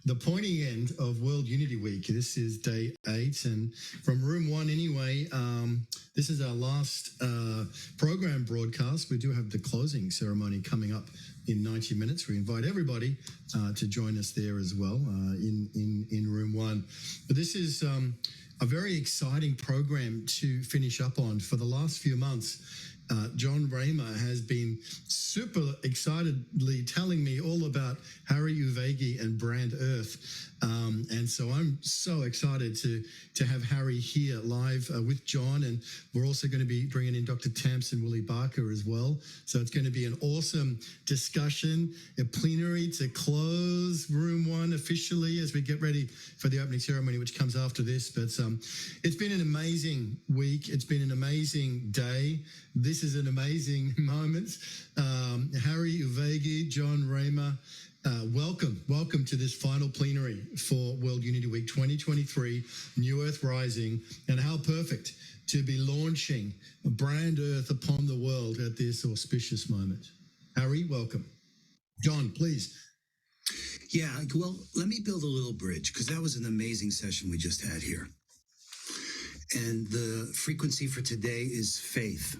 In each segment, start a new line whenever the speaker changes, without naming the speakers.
the pointy end of World Unity Week. This is day 8, and from room 1 anyway, this is our last program broadcast. We do have the closing ceremony coming up in 90 minutes. We invite everybody to join us there as well in room 1. But this is a very exciting program to finish up on. For the last few months, John Raymer has been super excitedly telling me all about Harry Uvegi and Brand Earth. And so I'm so excited to have Harry here live with John. And we're also going to be bringing in Dr. Tamsin Willie Barker as well. So it's going to be an awesome discussion, a plenary to close room 1 officially as we get ready for the opening ceremony, which comes after this. But it's been an amazing week. It's been an amazing day. This is an amazing moment. Harry Uvegi, John Raymer, welcome to this final plenary for World Unity Week 2023, New Earth Rising, and how perfect to be launching Brand Earth upon the world at this auspicious moment. Harry, welcome. John, please.
Yeah, well, let me build a little bridge, because that was an amazing session we just had here. And the frequency for today is faith.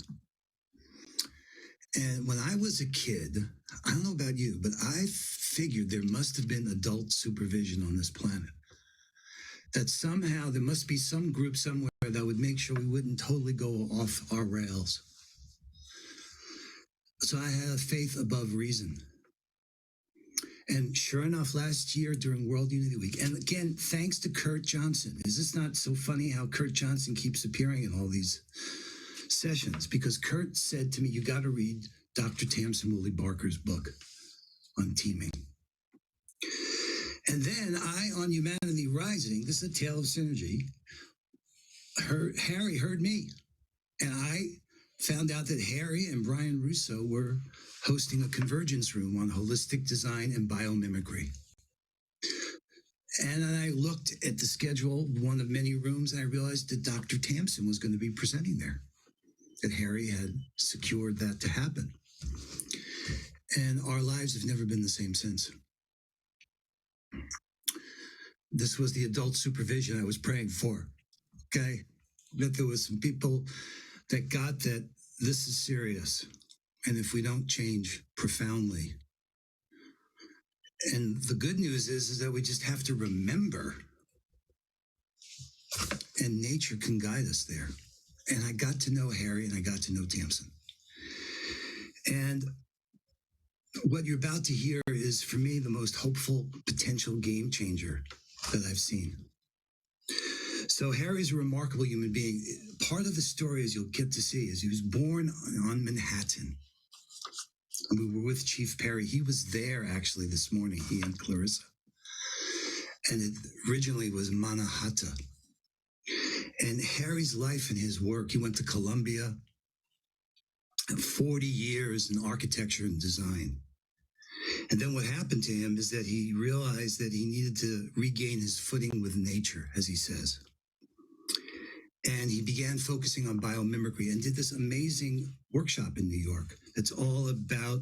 And when I was a kid, I don't know about you, but I figured there must have been adult supervision on this planet. That somehow there must be some group somewhere that would make sure we wouldn't totally go off our rails. So I had faith above reason. And sure enough, last year during World Unity Week, and again, thanks to Kurt Johnson. Is this not so funny how Kurt Johnson keeps appearing in all these sessions? Because Kurt said to me, you got to read Dr. Tamsin Willie Barker's book on teaming. And then on Humanity Rising, this is a tale of synergy, Harry heard me. And I found out that Harry and Brian Russo were hosting a convergence room on holistic design and biomimicry. And then I looked at the schedule, one of many rooms, and I realized that Dr. Tamsin was going to be presenting there, that Harry had secured that to happen. And our lives have never been the same since. This was the adult supervision I was praying for, okay? That there was some people that got that this is serious. And if we don't change profoundly. And the good news is that we just have to remember, and nature can guide us there. And I got to know Harry and I got to know Tamsin. And what you're about to hear is, for me, the most hopeful potential game changer that I've seen. So Harry's a remarkable human being. Part of the story, as you'll get to see, is he was born on Manhattan. And we were with Chief Perry. He was there actually this morning, he and Clarissa. And it originally was Manhattan. And Harry's life and his work, he went to Columbia, 40 years in architecture and design. And then what happened to him is that he realized that he needed to regain his footing with nature, as he says. And he began focusing on biomimicry and did this amazing workshop in New York. That's all about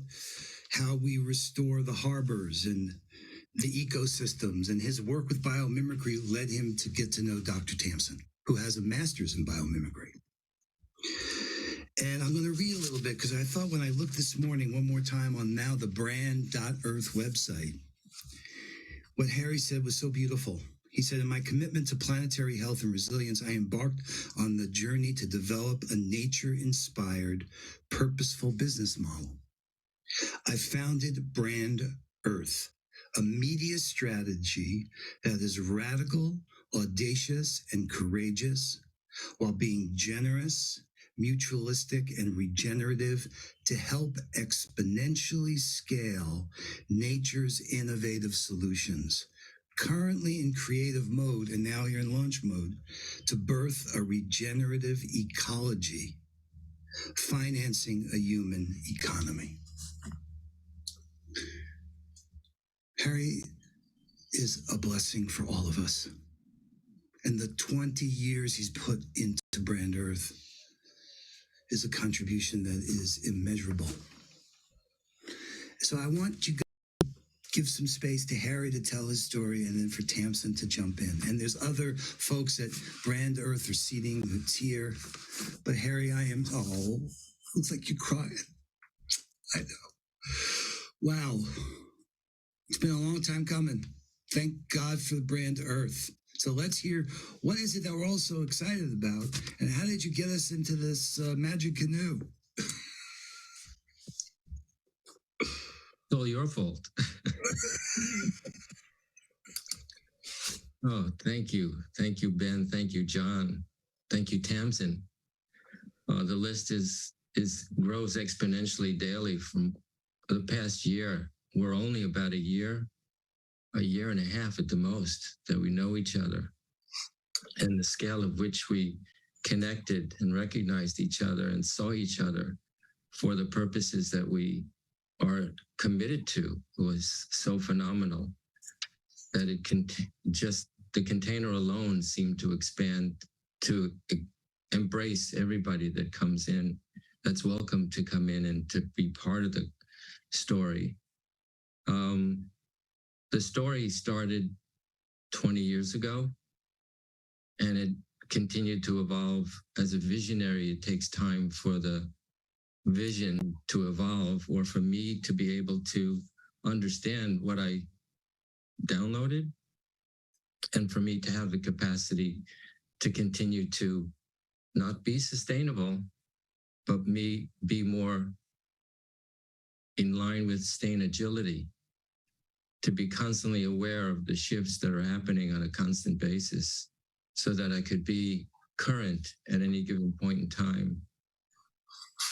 how we restore the harbors and the ecosystems. And his work with biomimicry led him to get to know Dr. Tamsin, who has a master's in biomimicry. And I'm going to read a little bit, because I thought when I looked this morning one more time on now the brand.earth website, what Harry said was so beautiful. He said, in my commitment to planetary health and resilience, I embarked on the journey to develop a nature-inspired, purposeful business model. I founded Brand Earth, a media strategy that is radical, audacious, and courageous, while being generous, mutualistic, and regenerative to help exponentially scale nature's innovative solutions. Currently in creative mode and now here in launch mode, to birth a regenerative ecology, financing a human economy. Harry is a blessing for all of us. And the 20 years he's put into Brand Earth is a contribution that is immeasurable. So I want you guys give some space to Harry to tell his story and then for Tamsin to jump in. And there's other folks at Brand Earth are seating the tier. But Harry, looks like you're crying. I know. Wow. It's been a long time coming. Thank God for the Brand Earth. So let's hear, what is it that we're all so excited about? And how did you get us into this magic canoe?
It's all your fault. Oh, thank you. Thank you, Ben. Thank you, John. Thank you, Tamsin. The list grows exponentially daily from the past year. We're only about a year and a half at the most that we know each other. And the scale of which we connected and recognized each other and saw each other for the purposes that we are committed to was so phenomenal that it can just the container alone seemed to expand to embrace everybody that comes in, that's welcome to come in and to be part of the story. The story started 20 years ago, and it continued to evolve. As a visionary, it takes time for the vision to evolve, or for me to be able to understand what I downloaded, and for me to have the capacity to continue to not be sustainable, but me be more in line with staying agility, to be constantly aware of the shifts that are happening on a constant basis so that I could be current at any given point in time.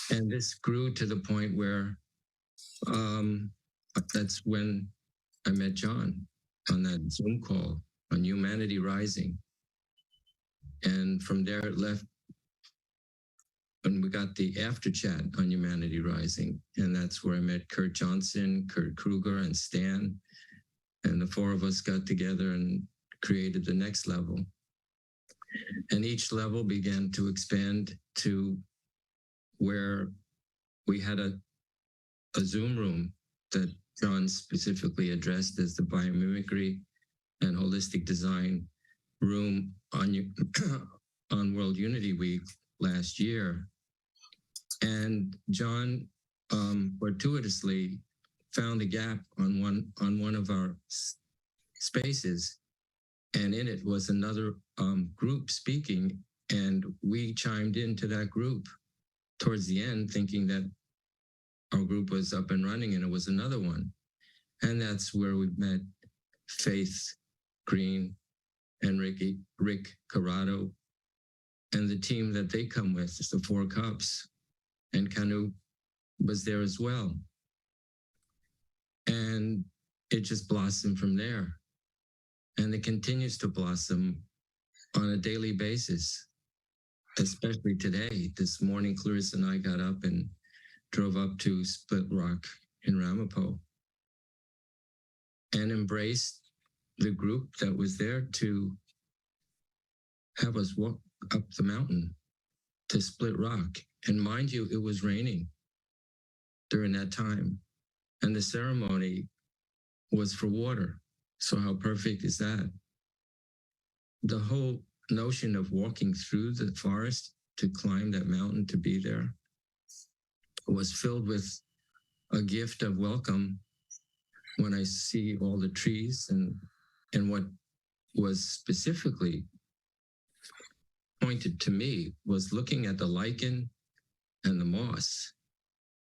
And this grew to the point where that's when I met John on that Zoom call on Humanity Rising. And from there it left, and we got the after chat on Humanity Rising. And that's where I met Kurt Johnson, Kurt Kruger, and Stan. And the four of us got together and created the next level. And each level began to expand to where we had a Zoom room that John specifically addressed as the biomimicry and holistic design room on World Unity Week last year. And John fortuitously found a gap on one of our spaces, and in it was another group speaking, and we chimed into that group towards the end, thinking that our group was up and running, and it was another one. And that's where we met Faith Green and Rick Corrado, and the team that they come with, the Four Cups, and Kanu was there as well. And it just blossomed from there. And it continues to blossom on a daily basis, especially today. This morning, Clarissa and I got up and drove up to Split Rock in Ramapo and embraced the group that was there to have us walk up the mountain to Split Rock. And mind you, it was raining during that time. And the ceremony was for water. So how perfect is that? The whole notion of walking through the forest to climb that mountain to be there was filled with a gift of welcome when I see all the trees, and what was specifically pointed to me was looking at the lichen and the moss,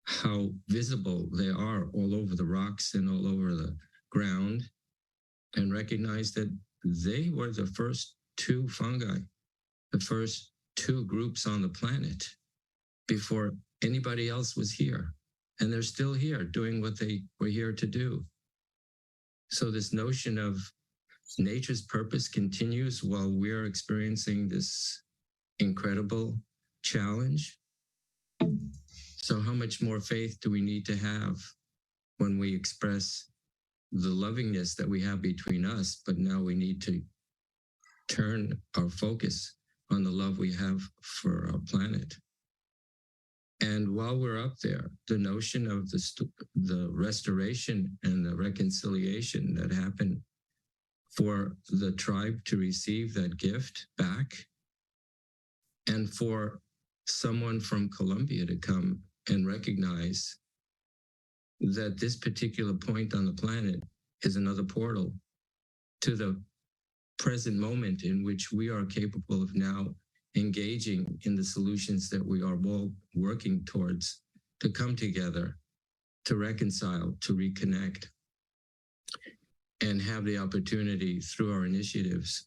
how visible they are all over the rocks and all over the ground, and recognize that they were the first two fungi, the first two groups on the planet before anybody else was here. And they're still here doing what they were here to do. So this notion of nature's purpose continues while we're experiencing this incredible challenge. So how much more faith do we need to have when we express the lovingness that we have between us, but now we need to turn our focus on the love we have for our planet. And while we're up there, the notion of the restoration and the reconciliation that happened for the tribe to receive that gift back, and for someone from Colombia to come and recognize that this particular point on the planet is another portal to the present moment in which we are capable of now engaging in the solutions that we are all working towards to come together, to reconcile, to reconnect, and have the opportunity through our initiatives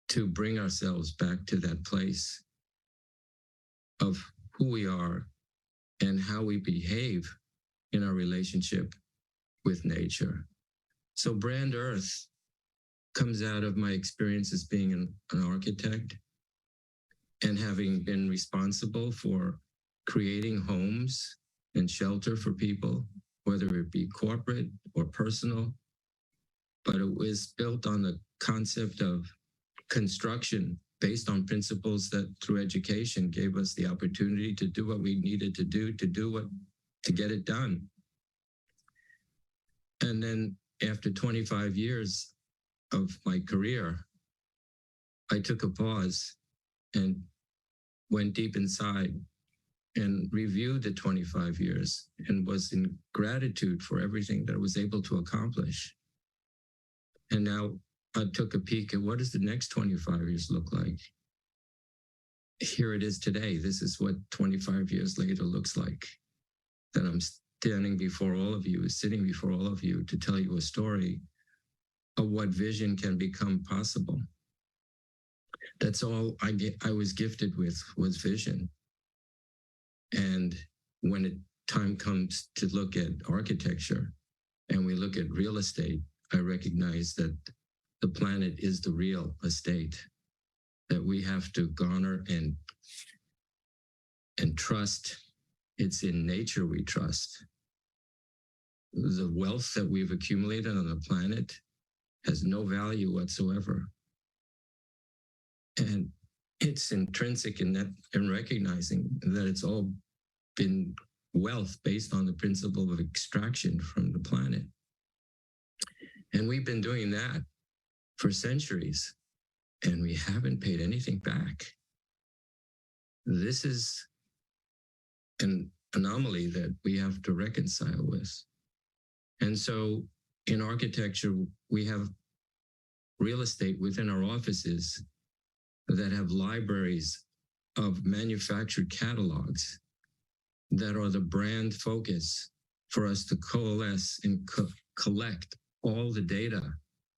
to bring ourselves back to that place of who we are and how we behave in our relationship with nature. So Brand Earth comes out of my experience as being an architect and having been responsible for creating homes and shelter for people, whether it be corporate or personal. But it was built on the concept of construction based on principles that through education gave us the opportunity to do what we needed to do, to get it done. And then after 25 years of my career, I took a pause and went deep inside and reviewed the 25 years and was in gratitude for everything that I was able to accomplish. And now I took a peek at what does the next 25 years look like? Here it is today. This is what 25 years later looks like. That I'm standing before all of you, sitting before all of you to tell you a story of what vision can become possible. That's all I was gifted with, was vision. And when time comes to look at architecture and we look at real estate, I recognize that the planet is the real estate that we have to garner and trust. It's in nature we trust. The wealth that we've accumulated on the planet has no value whatsoever. And it's intrinsic in that, in recognizing that it's all been wealth based on the principle of extraction from the planet. And we've been doing that for centuries, and we haven't paid anything back. This is an anomaly that we have to reconcile with. And so in architecture, we have real estate within our offices that have libraries of manufactured catalogs that are the brand focus for us to coalesce and collect all the data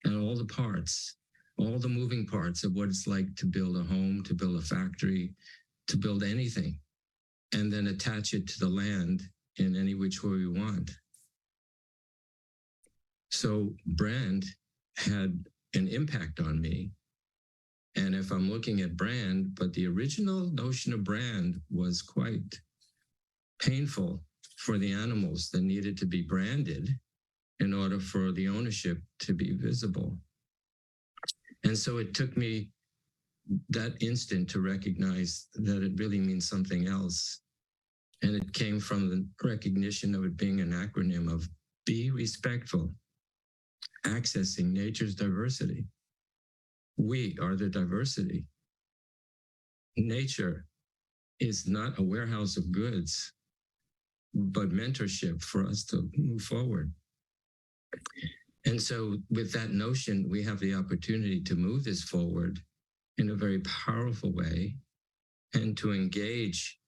and all the parts, all the moving parts of what it's like to build a home, to build a factory, to build anything, and then attach it to the land in any which way we want. So brand had an impact on me. And if I'm looking at brand, but the original notion of brand was quite painful for the animals that needed to be branded in order for the ownership to be visible. And so it took me that instant to recognize that it really means something else. And it came from the recognition of it being an acronym of be respectful, accessing nature's diversity. We are the diversity. Nature is not a warehouse of goods, but mentorship for us to move forward. And so with that notion, we have the opportunity to move this forward in a very powerful way and to engage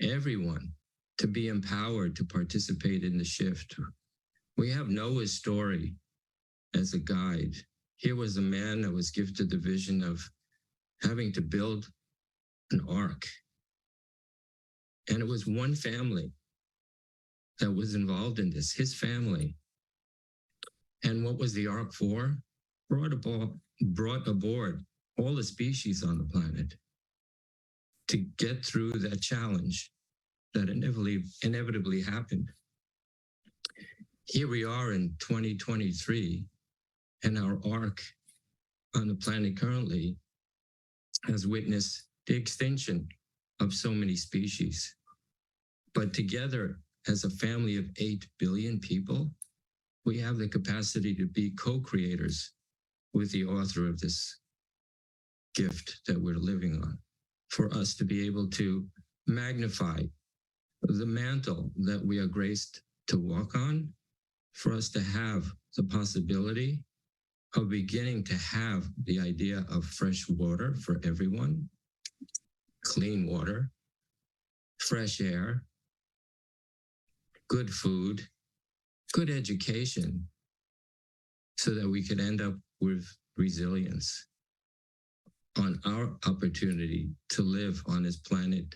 everyone to be empowered to participate in the shift. We have Noah's story as a guide. Here was a man that was gifted the vision of having to build an ark. And it was one family that was involved in this, his family. And what was the ark for? Brought aboard all the species on the planet to get through that challenge that inevitably happened. Here we are in 2023, and our ark on the planet currently has witnessed the extinction of so many species. But together, as a family of 8 billion people, we have the capacity to be co-creators with the author of this gift that we're living on, for us to be able to magnify the mantle that we are graced to walk on, for us to have the possibility of beginning to have the idea of fresh water for everyone, clean water, fresh air, good food, good education, so that we could end up with resilience on our opportunity to live on this planet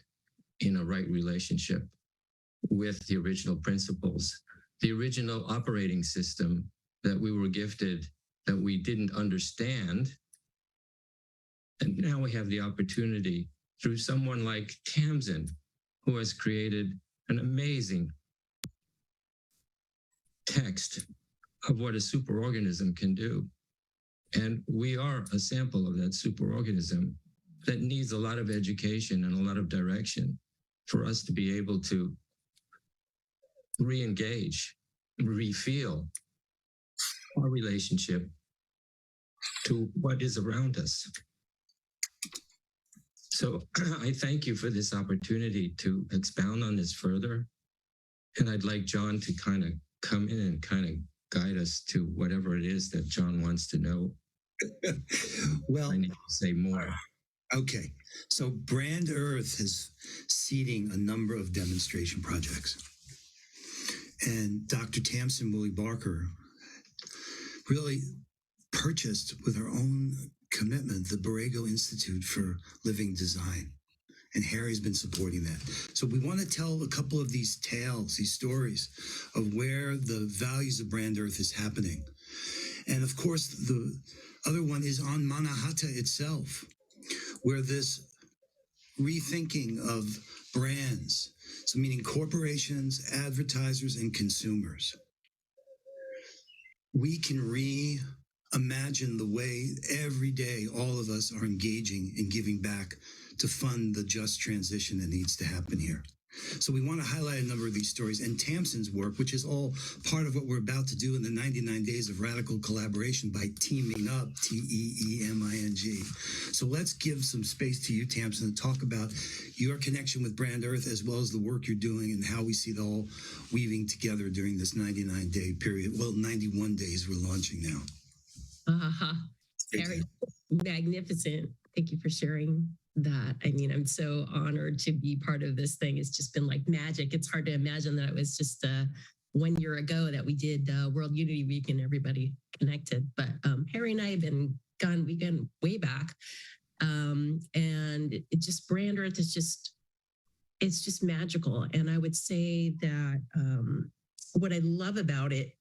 in a right relationship with the original principles, the original operating system that we were gifted, that we didn't understand. And now we have the opportunity through someone like Tamsin, who has created an amazing text of what a superorganism can do. And we are a sample of that superorganism that needs a lot of education and a lot of direction for us to be able to re-engage, re-feel our relationship to what is around us. So I thank you for this opportunity to expound on this further. And I'd like John to kind of come in and kind of guide us to whatever it is that John wants to know.
Well,
I need to say more.
Okay, so Brand Earth is seeding a number of demonstration projects. And Dr. Tamsin Woolley Barker really purchased with her own commitment the Borrego Institute for Living Design. And Harry's been supporting that. So we want to tell a couple of these tales, these stories of where the values of Brand Earth is happening. And of course, the other one is on Manhattan itself, where this rethinking of brands, so meaning corporations, advertisers, and consumers, we can reimagine the way every day all of us are engaging and giving back to fund the just transition that needs to happen here. So we want to highlight a number of these stories and Tamsin's work, which is all part of what we're about to do in the 99 days of radical collaboration by teaming up, TEEMING. So let's give some space to you, Tamsin, to talk about your connection with Brand Earth, as well as the work you're doing and how we see it all weaving together during this 99-day period. Well, 91 days we're launching now.
Harry, magnificent. Thank you for sharing that. I mean, I'm so honored to be part of this thing. It's just been like magic. It's hard to imagine that it was just 1 year ago that we did World Unity Week and everybody connected. But Harry and I have been gone, we've been way back. And it just, Brand Earth is just, it's just magical. And I would say that what I love about it,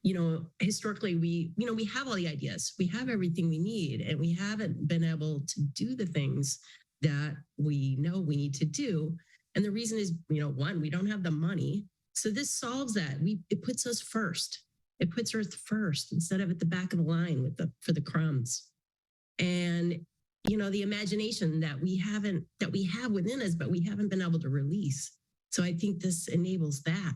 you know, historically, we have all the ideas, we have everything we need, and we haven't been able to do the things that we know we need to do. And the reason is, you know, one, we don't have the money. So this solves that. It puts us first. It puts Earth first instead of at the back of the line for the crumbs. And, you know, the imagination that we have within us, but we haven't been able to release. So I think this enables that.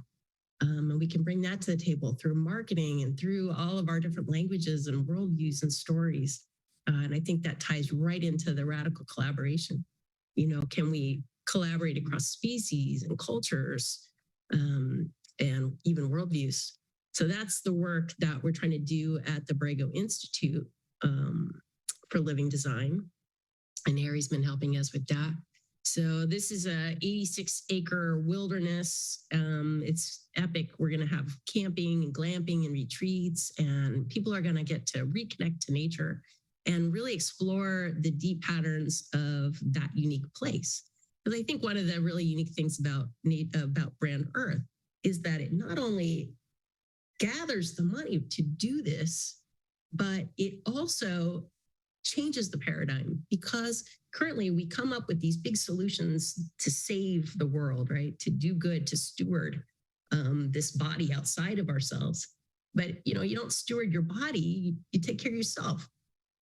And we can bring that to the table through marketing and through all of our different languages and worldviews and stories. And I think that ties right into the radical collaboration. You know, can we collaborate across species and cultures and even worldviews? So that's the work that we're trying to do at the Borrego Institute for Living Design. And Harry's been helping us with that. So this is a 86-acre wilderness. It's epic. We're going to have camping and glamping and retreats, and people are going to get to reconnect to nature and really explore the deep patterns of that unique place. Because I think one of the really unique things about Brand Earth is that it not only gathers the money to do this, but it also changes the paradigm, because currently we come up with these big solutions to save the world, right? To do good, to steward this body outside of ourselves. But, you know, you don't steward your body, you take care of yourself.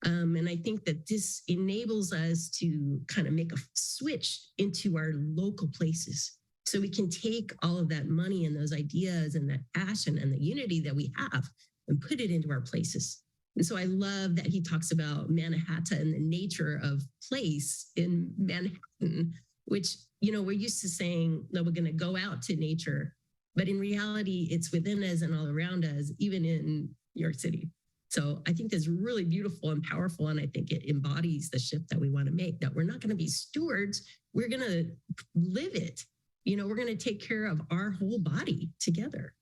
And I think that this enables us to kind of make a switch into our local places, So we can take all of that money and those ideas and that passion and the unity that we have and put it into our places. And so I love that he talks about Manhattan and the nature of place in Manhattan, which, you know, we're used to saying that we're going to go out to nature, but in reality, it's within us and all around us, even in New York City. So I think that's really beautiful and powerful. And I think it embodies the shift that we want to make, that we're not going to be stewards. We're going to live it. You know, we're going to take care of our whole body together.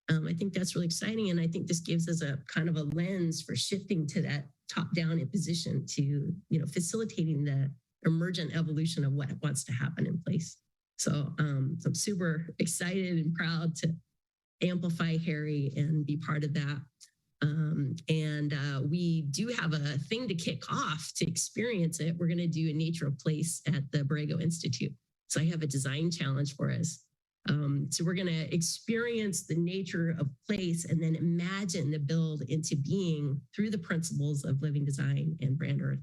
I think that's really exciting. And I think this gives us a kind of a lens for shifting to that top-down position to, you know, facilitating the emergent evolution of what wants to happen in place. So I'm super excited and proud to amplify Harry and be part of that. We do have a thing to kick off to experience it. We're going to do a nature of place at the Borrego Institute. So I have a design challenge for us. So we're going to experience the nature of place and then imagine the build into being through the principles of living design and brand earth.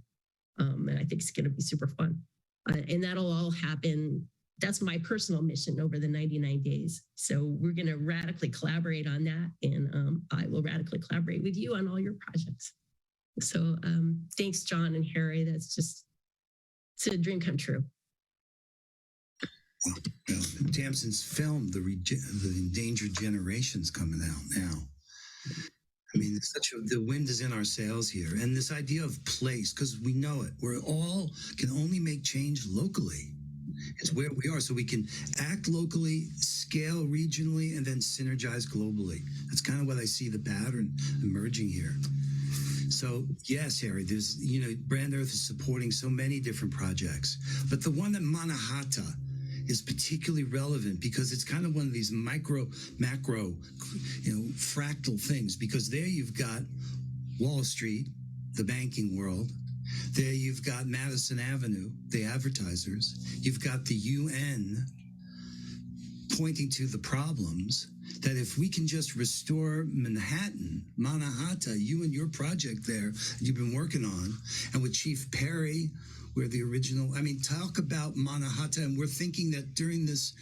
And I think it's going to be super fun. And that'll all happen. That's my personal mission over the 99 days. So we're going to radically collaborate on that. And I will radically collaborate with you on all your projects. So thanks, John and Harry. It's a dream come true.
Well, Tamsin's film, the Endangered Generations, coming out now. I mean, the wind is in our sails here. And this idea of place, because we know it, we're all can only make change locally. It's where we are. So we can act locally, scale regionally, and then synergize globally. That's kind of what I see the pattern emerging here. So yes, Harry, there's, you know, Brand Earth is supporting so many different projects, but the one at Manhattan is particularly relevant because it's kind of one of these macro, you know, fractal things, because there you've got Wall Street, the banking world. There you've got Madison Avenue, the advertisers. You've got the UN pointing to the problems, that if we can just restore Manhattan, you and your project there you've been working on, and with Chief Perry, where the original, I mean, talk about Manhattan. And we're thinking that during this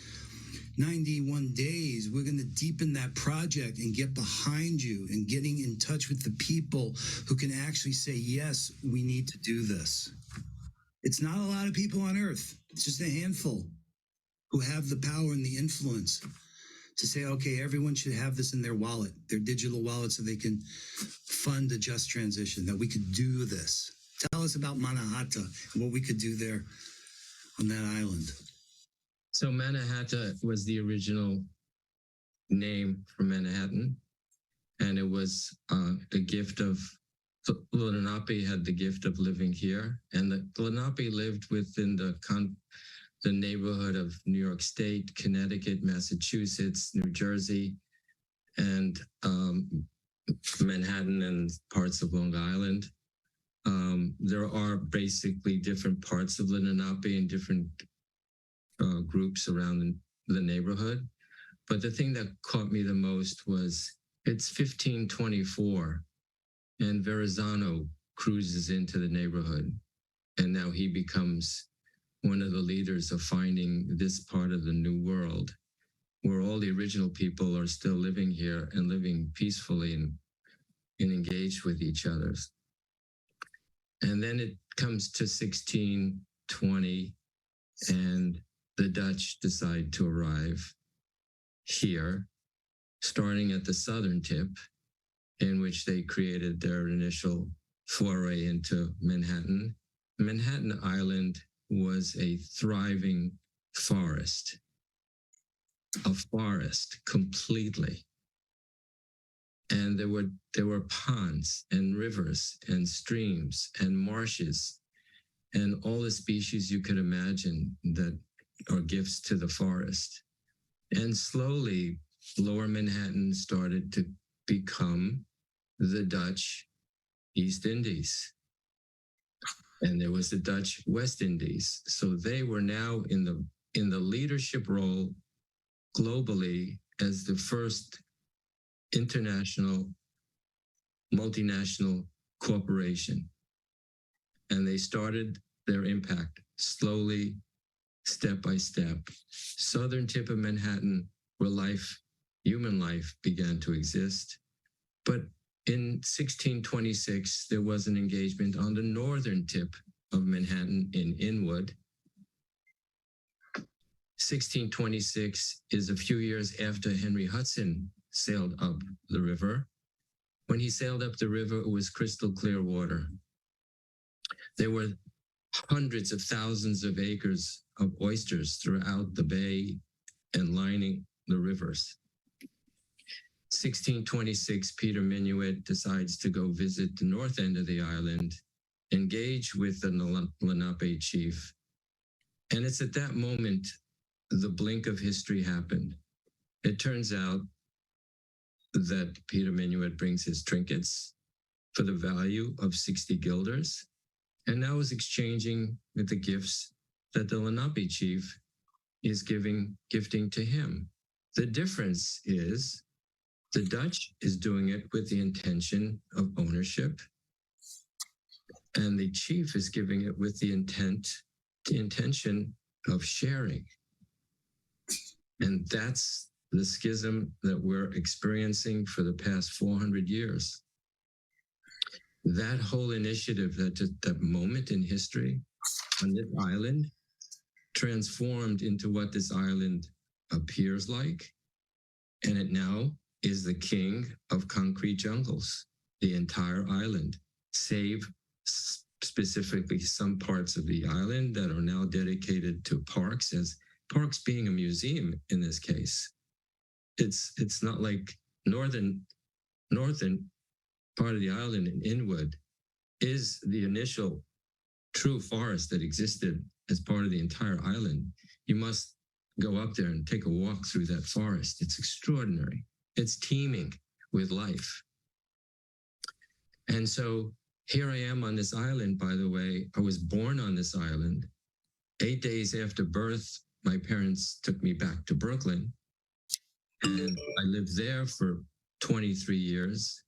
91 days, we're going to deepen that project and get behind you and getting in touch with the people who can actually say, yes, we need to do this. It's not a lot of people on earth. It's just a handful who have the power and the influence to say, okay, everyone should have this in their wallet, their digital wallet, so they can fund a just transition, that we could do this. Tell us about Manhattan and what we could do there on that island.
So Manhattan was the original name for Manhattan, and it was the gift of Lenape had the gift of living here, and the Lenape lived within the neighborhood of New York State, Connecticut, Massachusetts, New Jersey, and Manhattan and parts of Long Island. There are basically different parts of Lenape and different groups around the neighborhood. But the thing that caught me the most was it's 1524 and Verrazano cruises into the neighborhood. And now he becomes one of the leaders of finding this part of the new world where all the original people are still living here and living peacefully and engaged with each other. And then it comes to 1620 and the Dutch decide to arrive here, starting at the southern tip, in which they created their initial foray into Manhattan. Manhattan Island was a thriving forest, a forest completely. And there were ponds and rivers and streams and marshes and all the species you could imagine that are gifts to the forest. And slowly, Lower Manhattan started to become the Dutch East Indies. And there was the Dutch West Indies. So they were now in the leadership role globally as the first international, multinational corporation. And they started their impact slowly step by step. Southern tip of Manhattan, where human life began to exist. But in 1626, there was an engagement on the northern tip of Manhattan in Inwood. 1626 is a few years after Henry Hudson sailed up the river. When he sailed up the river, it was crystal clear water. There were hundreds of thousands of acres of oysters throughout the bay and lining the rivers. 1626, Peter Minuit decides to go visit the north end of the island, engage with the Lenape chief. And it's at that moment the blink of history happened. It turns out that Peter Minuit brings his trinkets for the value of 60 guilders, and now is exchanging with the gifts that the Lenape chief is gifting to him. The difference is the Dutch is doing it with the intention of ownership, and the chief is giving it with the intention of sharing. And that's the schism that we're experiencing for the past 400 years. That whole initiative, that moment in history on this island, transformed into what this island appears like. And it now is the king of concrete jungles, the entire island, save specifically some parts of the island that are now dedicated to parks, as parks being a museum in this case. It's not like northern part of the island in Inwood is the initial true forest that existed as part of the entire island. You must go up there and take a walk through that forest. It's extraordinary. It's teeming with life. And so here I am on this island, by the way. I was born on this island. 8 days after birth, my parents took me back to Brooklyn. And I lived there for 23 years.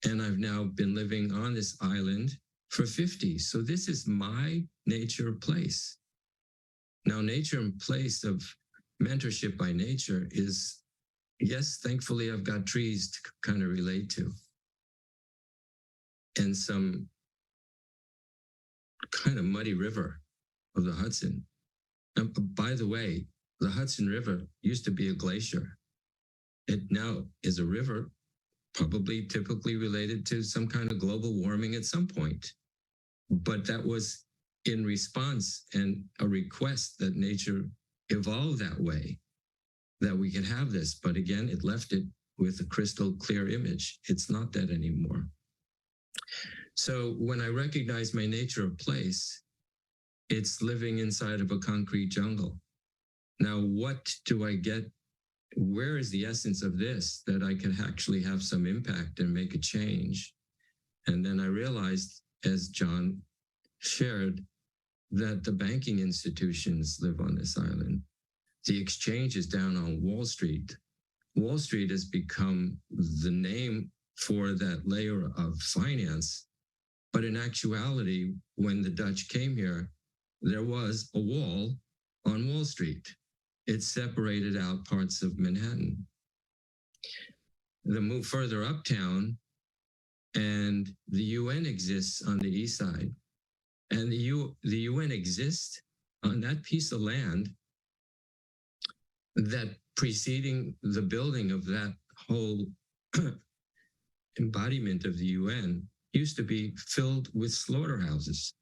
And I've now been living on this island for 50. So this is my nature place. Now, nature and place of mentorship by nature is, yes, thankfully, I've got trees to kind of relate to. And some kind of muddy river of the Hudson. And by the way, the Hudson River used to be a glacier. It now is a river, probably typically related to some kind of global warming at some point. But that was in response and a request that nature evolve that way, that we can have this. But again, it left it with a crystal clear image. It's not that anymore. So when I recognize my nature of place, it's living inside of a concrete jungle. Now, what do I get? Where is the essence of this that I can actually have some impact and make a change? And then I realized, as John shared, that the banking institutions live on this island. The exchange is down on Wall Street. Wall Street has become the name for that layer of finance. But in actuality, when the Dutch came here, there was a wall on Wall Street. It separated out parts of Manhattan. The move further uptown, and the UN exists on the east side. And the UN exists on that piece of land that preceding the building of that whole embodiment of the UN used to be filled with slaughterhouses.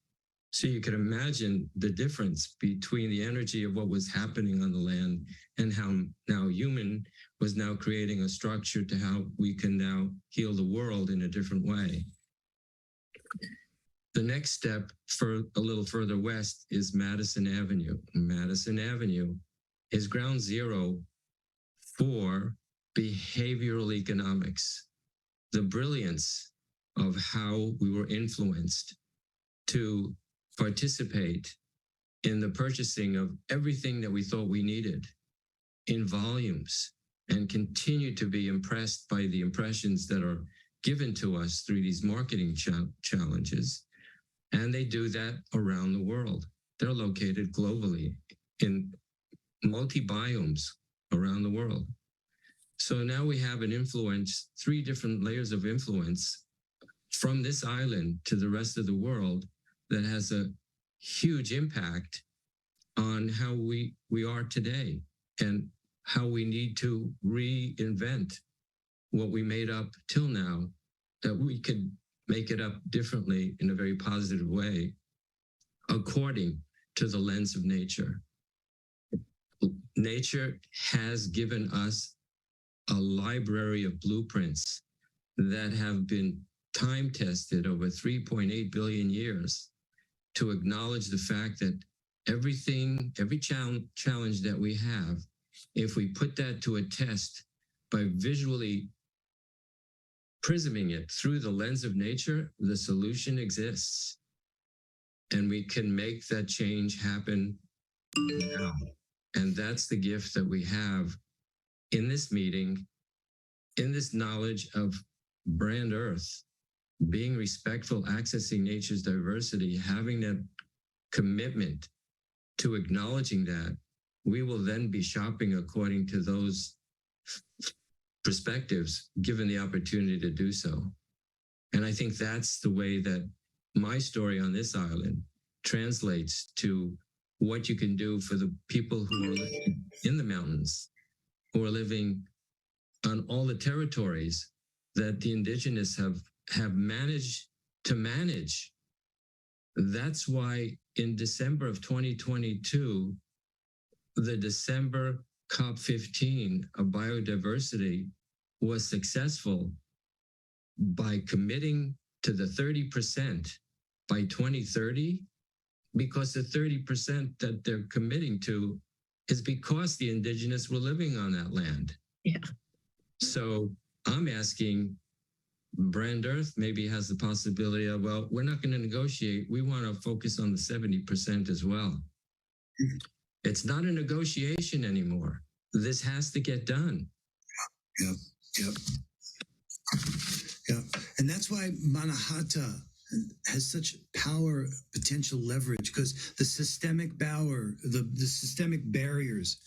So you can imagine the difference between the energy of what was happening on the land and how now human was now creating a structure to how we can now heal the world in a different way. The next step for a little further west is Madison Avenue. Madison Avenue is ground zero for behavioral economics, the brilliance of how we were influenced to participate in the purchasing of everything that we thought we needed in volumes, and continue to be impressed by the impressions that are given to us through these marketing challenges. And they do that around the world. They're located globally in multi-biomes around the world. So now we have an influence, 3 different layers of influence from this island to the rest of the world that has a huge impact on how we are today and how we need to reinvent what we made up till now, that we could make it up differently in a very positive way, according to the lens of nature. Nature has given us a library of blueprints that have been time tested over 3.8 billion years to acknowledge the fact that every challenge that we have, if we put that to a test by visually prisming it through the lens of nature, the solution exists. And we can make that change happen now. And that's the gift that we have in this meeting, in this knowledge of brand Earth, being respectful, accessing nature's diversity, having that commitment to acknowledging that. We will then be shopping according to those perspectives, given the opportunity to do so. And I think that's the way that my story on this island translates to what you can do for the people who are living in the mountains, who are living on all the territories that the indigenous have managed to manage. That's why in December of 2022, the December COP15 of biodiversity was successful by committing to the 30% by 2030, because the 30% that they're committing to is because the indigenous were living on that land.
Yeah.
So I'm asking, Brand Earth maybe has the possibility of, well, we're not going to negotiate. We want to focus on the 70% as well. It's not a negotiation anymore. This has to get done.
Yep. And that's why Manhattan has such power, potential leverage, because the systemic power, the systemic barriers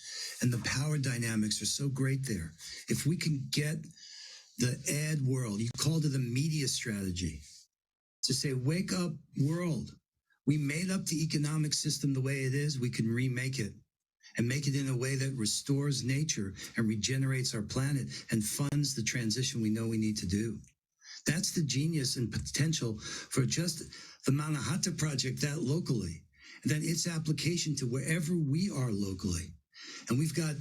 and the power dynamics are so great there. If we can get the ad world, you called it a media strategy, to say, wake up world. We made up the economic system the way it is. We can remake it and make it in a way that restores nature and regenerates our planet and funds the transition we know we need to do. That's the genius and potential for just the Manhattan Project, that locally, and then its application to wherever we are locally. And we've got,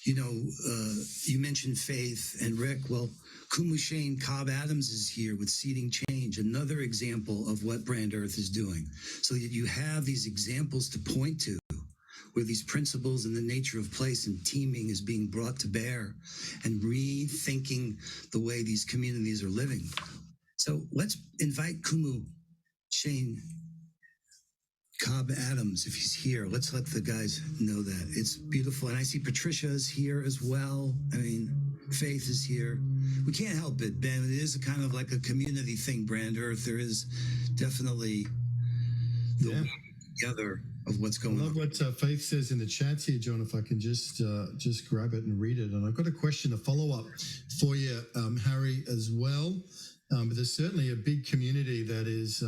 you mentioned Faith and Rick. Well, Kumushane Cobb Adams is here with Seeding Change, another example of what Brand Earth is doing. So that you have these examples to point to, where these principles in the nature of place and teaming is being brought to bear and rethinking the way these communities are living. So let's invite Shane Cobb Adams, if he's here. Let's let the guys know that. It's beautiful. And I see Patricia is here as well. I mean, Faith is here. We can't help it, Ben. It is a kind of like a community thing, Brand Earth. There is definitely the together of what's going on.
I love what Faith says in the chat here, John, if I can just grab it and read it. And I've got a question, a follow-up for you, Harry, as well. But there's certainly a big community that is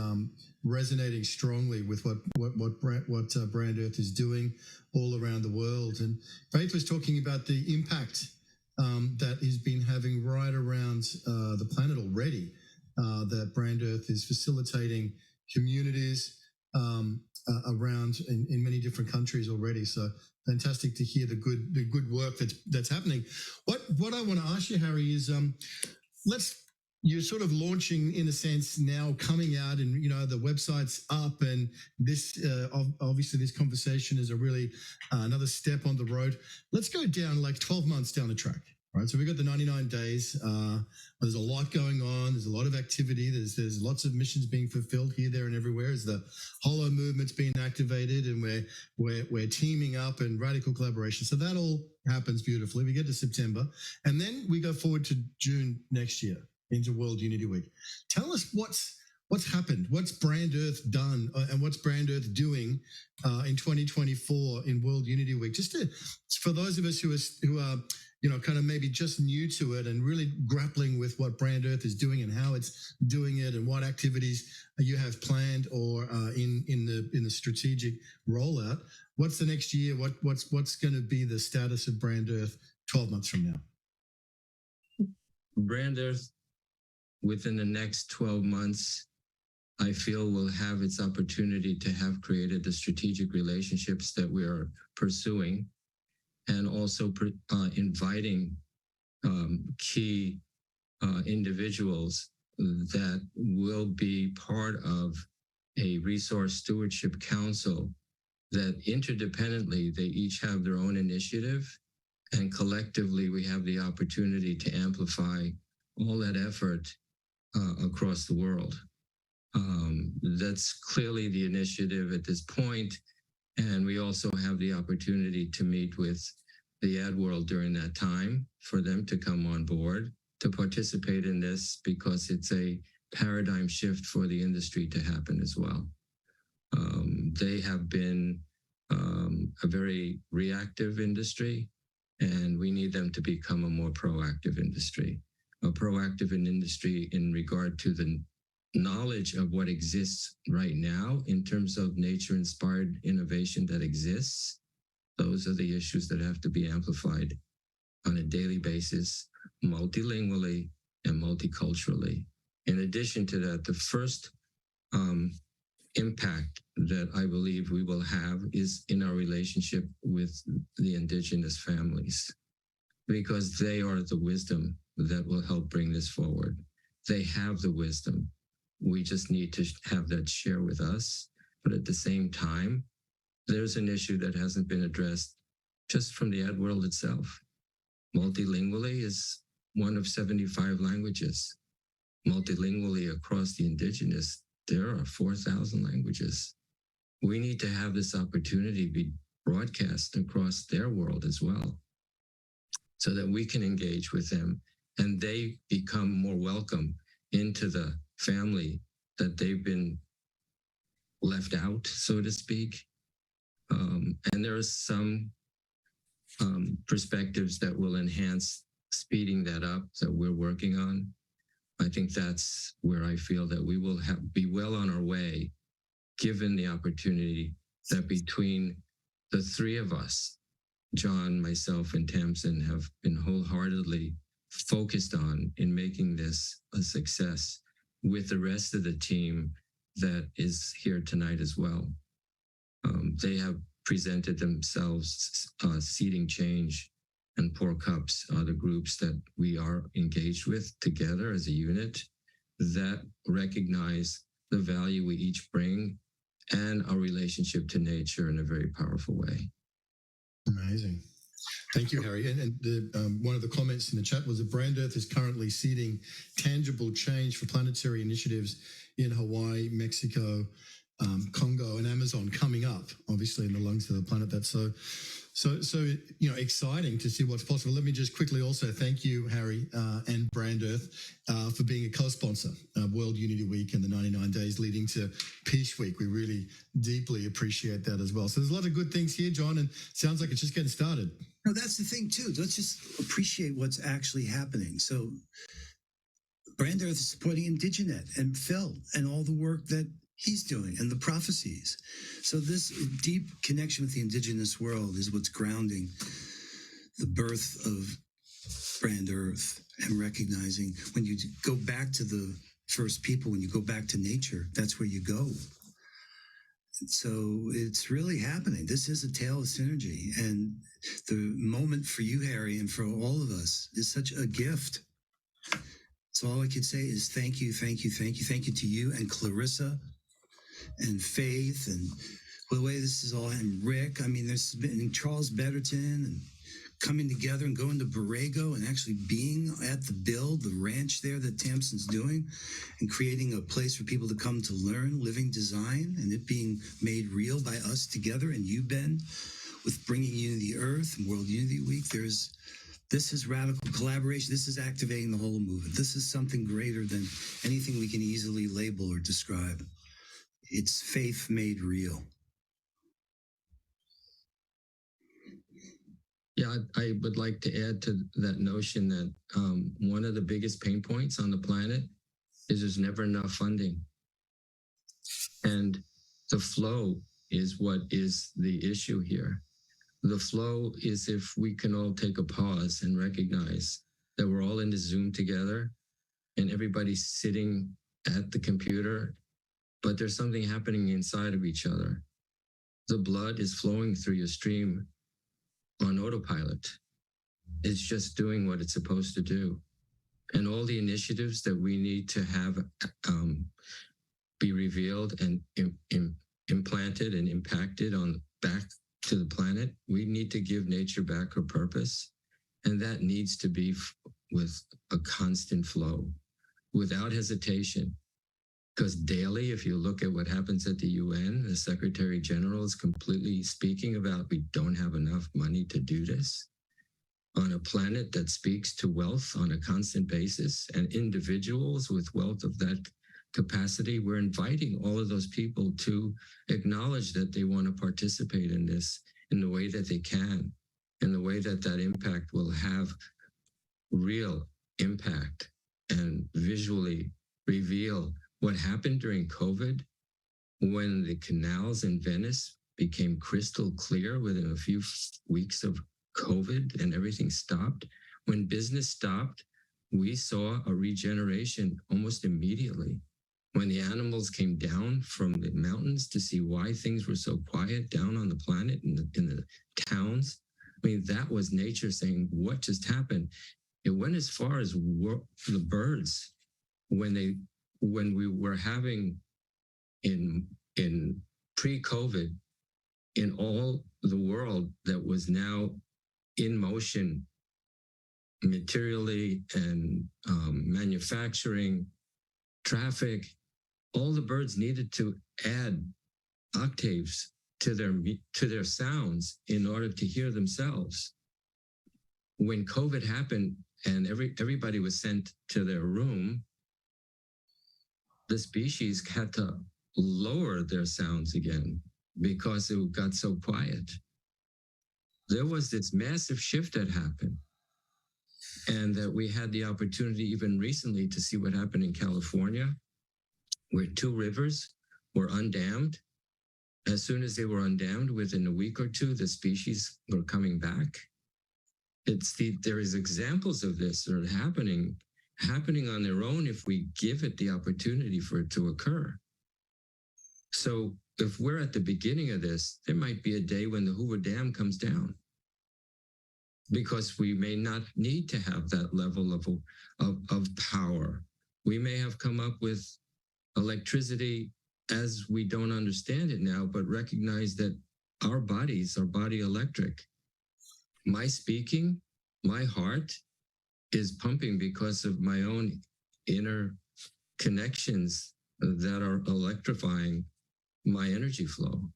resonating strongly with what Brand Earth is doing all around the world. And Faith was talking about the impact that has been having right around the planet already, that Brand Earth is facilitating communities around in many different countries already. So fantastic to hear the good work that's happening. What I want to ask you, Harry, is you're sort of launching, in a sense, now coming out, and the website's up, and this obviously this conversation is a really another step on the road. Let's go down like 12 months down the track. Right, so we've got the 99 days. There's a lot going on. There's a lot of activity. There's lots of missions being fulfilled here, there, and everywhere. As the Hollow movement's being activated, and we're teaming up and radical collaboration. So that all happens beautifully. We get to September, and then we go forward to June next year into World Unity Week. Tell us what's happened? What's Brand Earth done, and what's Brand Earth doing in 2024 in World Unity Week? Just for those of us who are kind of maybe just new to it and really grappling with what Brand Earth is doing and how it's doing it, and what activities you have planned or in the strategic rollout. What's the next year? What's going to be the status of Brand Earth 12 months from now?
Brand Earth, within the next 12 months, I feel will have its opportunity to have created the strategic relationships that we are pursuing, and also inviting key individuals that will be part of a resource stewardship council that interdependently, they each have their own initiative, and collectively we have the opportunity to amplify all that effort across the world. That's clearly the initiative at this point. And we also have the opportunity to meet with the ad world during that time for them to come on board to participate in this, because it's a paradigm shift for the industry to happen as well. They have been a very reactive industry, and we need them to become a more proactive industry. A proactive industry in regard to the knowledge of what exists right now in terms of nature-inspired innovation that exists. Those are the issues that have to be amplified on a daily basis, multilingually and multiculturally. In addition to that, the first impact that I believe we will have is in our relationship with the indigenous families, because they are the wisdom that will help bring this forward. They have the wisdom. We just need to have that share with us. But at the same time, there's an issue that hasn't been addressed just from the ad world itself. Multilingually is one of 75 languages. Multilingually across the indigenous, there are 4,000 languages. We need to have this opportunity be broadcast across their world as well, so that we can engage with them and they become more welcome into the family that they've been left out, so to speak. And there are some perspectives that will enhance speeding that up that we're working on. I think that's where I feel that we will be well on our way, given the opportunity that between the three of us, John, myself, and Tamsin, have been wholeheartedly focused on in making this a success, with the rest of the team that is here tonight as well. They have presented themselves, Seeding Change and Pour Cups are the groups that we are engaged with together as a unit that recognize the value we each bring and our relationship to nature in a very powerful way.
Amazing. Thank you, Harry. And one of the comments in the chat was that Brand Earth is currently seeding tangible change for planetary initiatives in Hawaii, Mexico, Congo, and Amazon coming up, obviously in the lungs of the planet. That's so exciting to see what's possible. Let me just quickly also thank you, Harry, and Brand Earth for being a co-sponsor of World Unity Week and the 99 days leading to Peace Week. We really deeply appreciate that as well. So there's a lot of good things here, John, and sounds like it's just getting started.
No, that's the thing too. Let's just appreciate what's actually happening. So Brand Earth is supporting Indigenet and Phil and all the work that he's doing and the prophecies. So this deep connection with the indigenous world is what's grounding the birth of Brand Earth, and recognizing when you go back to the first people, when you go back to nature, that's where you go. So it's really happening. This is a tale of synergy. And the moment for you, Harry, and for all of us is such a gift. So all I could say is thank you, thank you, thank you. Thank you to you and Clarissa and Faith and the way this is all, and Rick. I mean, there's been Charles Betterton and coming together and going to Borrego and actually being at the build, the ranch there that Tamsin's doing, and creating a place for people to come to learn living design, and it being made real by us together, and you, Ben, with bringing Unity Earth and World Unity Week. There's This is radical collaboration. This is activating the whole movement. This is something greater than anything we can easily label or describe. It's faith made real.
Yeah, I would like to add to that notion that one of the biggest pain points on the planet is there's never enough funding. And the flow is what is the issue here. The flow is if we can all take a pause and recognize that we're all in the Zoom together and everybody's sitting at the computer, but there's something happening inside of each other. The blood is flowing through your stream on autopilot. It's just doing what it's supposed to do. And all the initiatives that we need to have be revealed and implanted and impacted on back to the planet, we need to give nature back her purpose. And that needs to be with a constant flow, without hesitation. Because daily, if you look at what happens at the UN, the Secretary General is completely speaking about we don't have enough money to do this. On a planet that speaks to wealth on a constant basis and individuals with wealth of that capacity, we're inviting all of those people to acknowledge that they want to participate in this in the way that they can, in the way that that impact will have real impact and visually reveal what happened during COVID when the canals in Venice became crystal clear within a few weeks of COVID and everything stopped. When business stopped, we saw a regeneration almost immediately. When the animals came down from the mountains to see why things were so quiet down on the planet in the towns, I mean, that was nature saying, what just happened? It went as far as the birds when we were having in pre-COVID in all the world that was now in motion materially and manufacturing, traffic, all the birds needed to add octaves to their sounds in order to hear themselves. When COVID happened and everybody was sent to their room, the species had to lower their sounds again because it got so quiet. There was this massive shift that happened, and that we had the opportunity even recently to see what happened in California, where 2 rivers were undammed. As soon as they were undammed, within a week or 2, the species were coming back. There is examples of this that are happening on their own if we give it the opportunity for it to occur. So if we're at the beginning of this, there might be a day when the Hoover Dam comes down, because we may not need to have that level of power. We may have come up with electricity as we don't understand it now, but recognize that our bodies are body electric. My speaking, my heart is pumping because of my own inner connections that are electrifying my energy flow.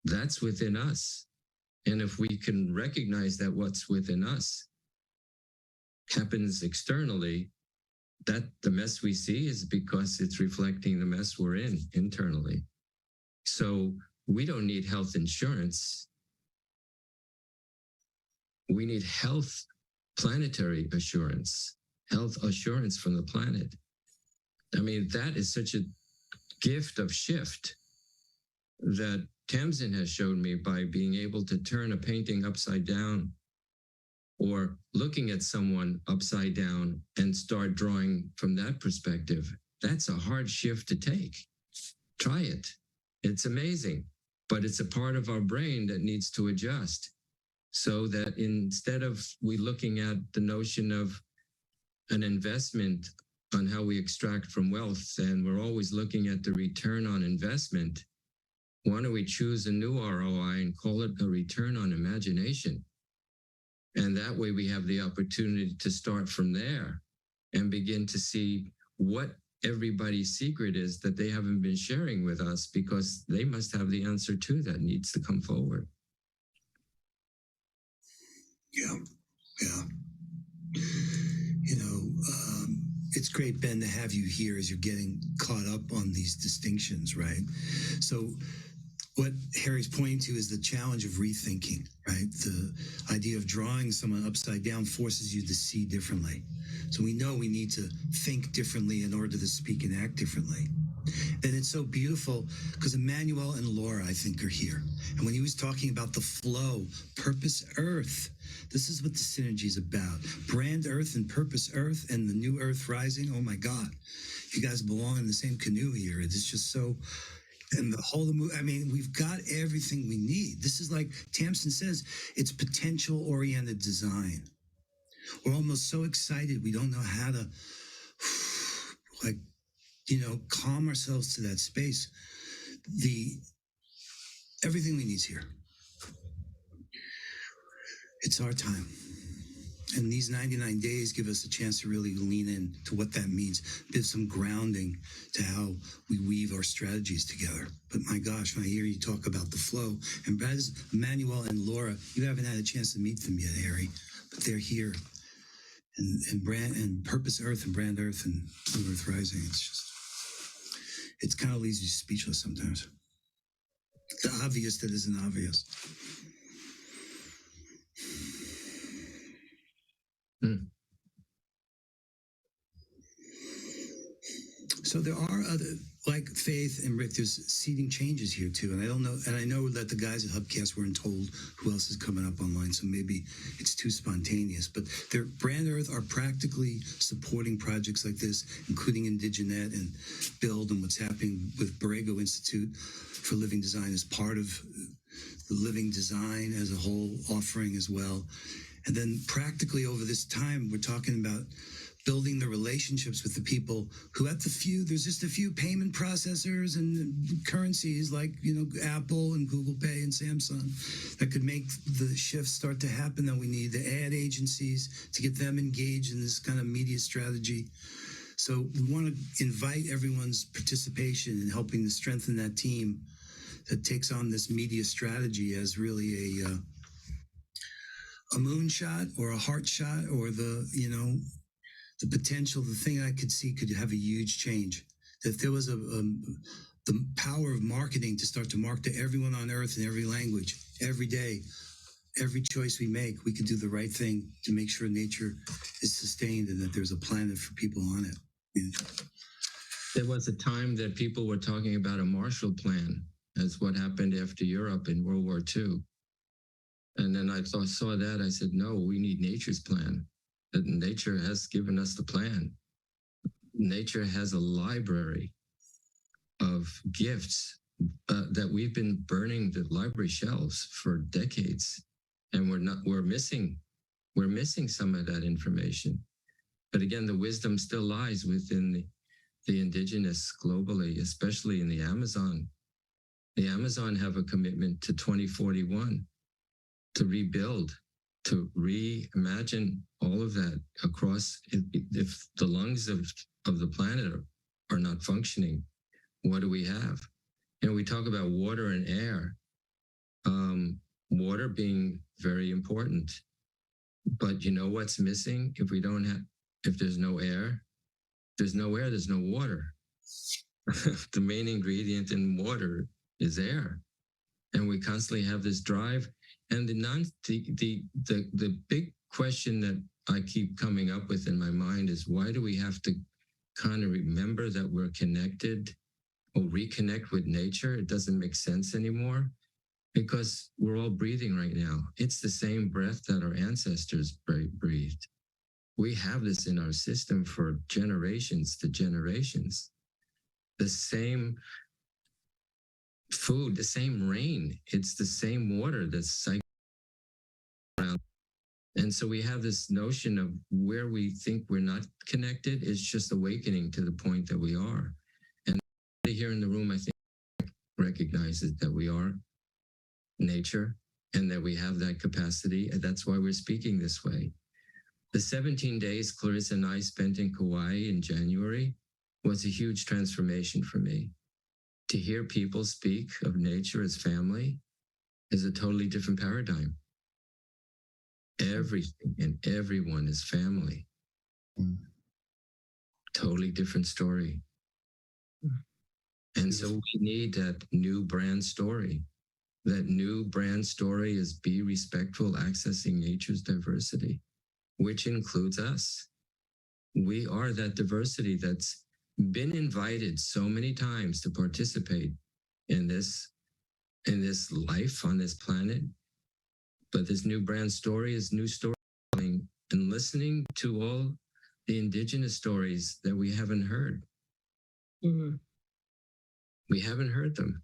That's within us. And if we can recognize that what's within us happens externally, that the mess we see is because it's reflecting the mess we're in internally. So we don't need health insurance. We need health planetary assurance, health assurance from the planet. I mean, that is such a gift of shift that Tamsin has showed me by being able to turn a painting upside down or looking at someone upside down and start drawing from that perspective. That's a hard shift to take. Try it. It's amazing, but it's a part of our brain that needs to adjust so that instead of we looking at the notion of an investment on how we extract from wealth, and we're always looking at the return on investment, why don't we choose a new ROI and call it a return on imagination? And that way we have the opportunity to start from there and begin to see what everybody's secret is that they haven't been sharing with us, because they must have the answer too that needs to come forward.
Yeah. it's great, Ben, to have you here as you're getting caught up on these distinctions, right? So what Harry's pointing to is the challenge of rethinking, right? The idea of drawing someone upside down forces you to see differently. So we know we need to think differently in order to speak and act differently. And it's so beautiful because Emmanuel and Laura, I think, are here. And when he was talking about the flow, Purpose Earth, this is what the synergy is about. Brand Earth and Purpose Earth and the new Earth rising. Oh my God, you guys belong in the same canoe here. It's just so, and the whole, I mean, we've got everything we need. This is like Tamsin says, it's potential oriented design. We're almost so excited. We don't know how to, like, calm ourselves to that space. Everything we need is here. It's our time. And these 99 days give us a chance to really lean in to what that means, give some grounding to how we weave our strategies together. But my gosh, when I hear you talk about the flow, and as Emmanuel and Laura, you haven't had a chance to meet them yet, Harry, but they're here. And Purpose Earth and Brand Earth and New Earth Rising, it kind of leaves you speechless sometimes. The obvious that isn't obvious. So there are other, like Faith and Rick, there's seating changes here too. And I don't know, and I know that the guys at Hubcast weren't told who else is coming up online, so maybe it's too spontaneous. But their Brand Earth are practically supporting projects like this, including Indigenet and Build and what's happening with Borrego Institute for Living Design as part of the Living Design as a whole offering as well. And then practically over this time, we're talking about building the relationships with the people who there's just a few payment processors and currencies like, Apple and Google Pay and Samsung that could make the shift start to happen that we need, the ad agencies to get them engaged in this kind of media strategy. So we want to invite everyone's participation in helping to strengthen that team that takes on this media strategy as really a moonshot or a heart shot or the potential, the thing I could see could have a huge change. That there was the power of marketing to start to market to everyone on earth in every language, every day, every choice we make, we could do the right thing to make sure nature is sustained and that there's a planet for people on it.
There was a time that people were talking about a Marshall Plan as what happened after Europe in World War II. And then I saw that, I said, no, we need nature's plan. That nature has given us the plan. Nature has a library of gifts that we've been burning the library shelves for decades, and we're missing some of that information. But again, the wisdom still lies within the indigenous globally, especially in the Amazon. The Amazon have a commitment to 2041 to rebuild, to reimagine all of that across. If the lungs of the planet are not functioning, what do we have? We talk about water and air, water being very important, but what's missing? If there's no air, there's no water. The main ingredient in water is air. And we constantly have this drive. And the big question that I keep coming up with in my mind is, why do we have to kind of remember that we're connected or reconnect with nature? It doesn't make sense anymore because we're all breathing right now. It's the same breath that our ancestors breathed. We have this in our system for generations to generations. The same food, the same rain, it's the same water that's cycling around. And so we have this notion of where we think we're not connected is just awakening to the point that we are. And here in the room, I think, recognizes that we are nature and that we have that capacity. And that's why we're speaking this way. The 17 days Clarissa and I spent in Kauai in January was a huge transformation for me. To hear people speak of nature as family is a totally different paradigm. Everything and everyone is family. Totally different story. And so we need that new brand story. That new brand story is be respectful, accessing nature's diversity, which includes us. We are that diversity that's been invited so many times to participate in this life on this planet. But this new brand story is new storytelling and listening to all the indigenous stories that we haven't heard.
Mhm.
We haven't heard them.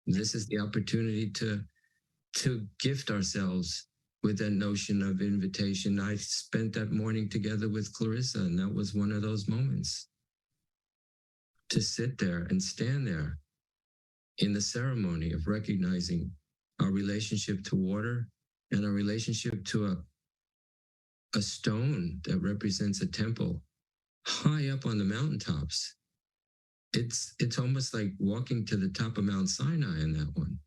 This is the opportunity to gift ourselves with that notion of invitation. I spent that morning together with Clarissa, and that was one of those moments. To sit there and stand there in the ceremony of recognizing our relationship to water and our relationship to a stone that represents a temple high up on the mountaintops. It's almost like walking to the top of Mount Sinai in that one.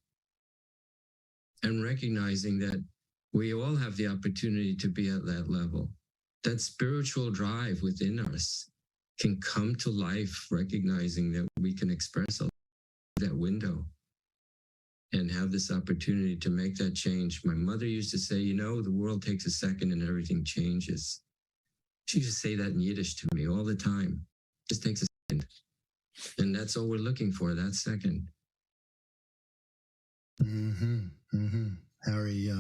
And recognizing that we all have the opportunity to be at that level. That spiritual drive within us can come to life, recognizing that we can express that window and have this opportunity to make that change. My mother used to say, the world takes a second and everything changes. She used to say that in Yiddish to me all the time. It just takes a second. And that's all we're looking for, that second.
Harry,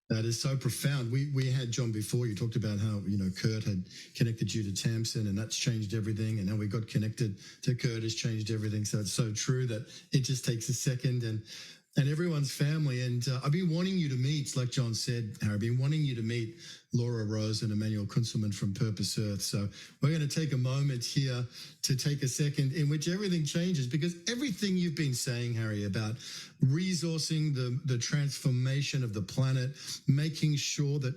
that is so profound. We had John before. You talked about how Kurt had connected you to Tamsin, and that's changed everything. And now we got connected to Kurt has changed everything. So it's so true that it just takes a second, and everyone's family. And I've been wanting you to meet, like John said, Harry, I've been wanting you to meet Laura Rose and Emmanuel Kunzelman from Purpose Earth. So we're going to take a moment here to take a second in which everything changes, because everything you've been saying, Harry, about resourcing the transformation of the planet, making sure that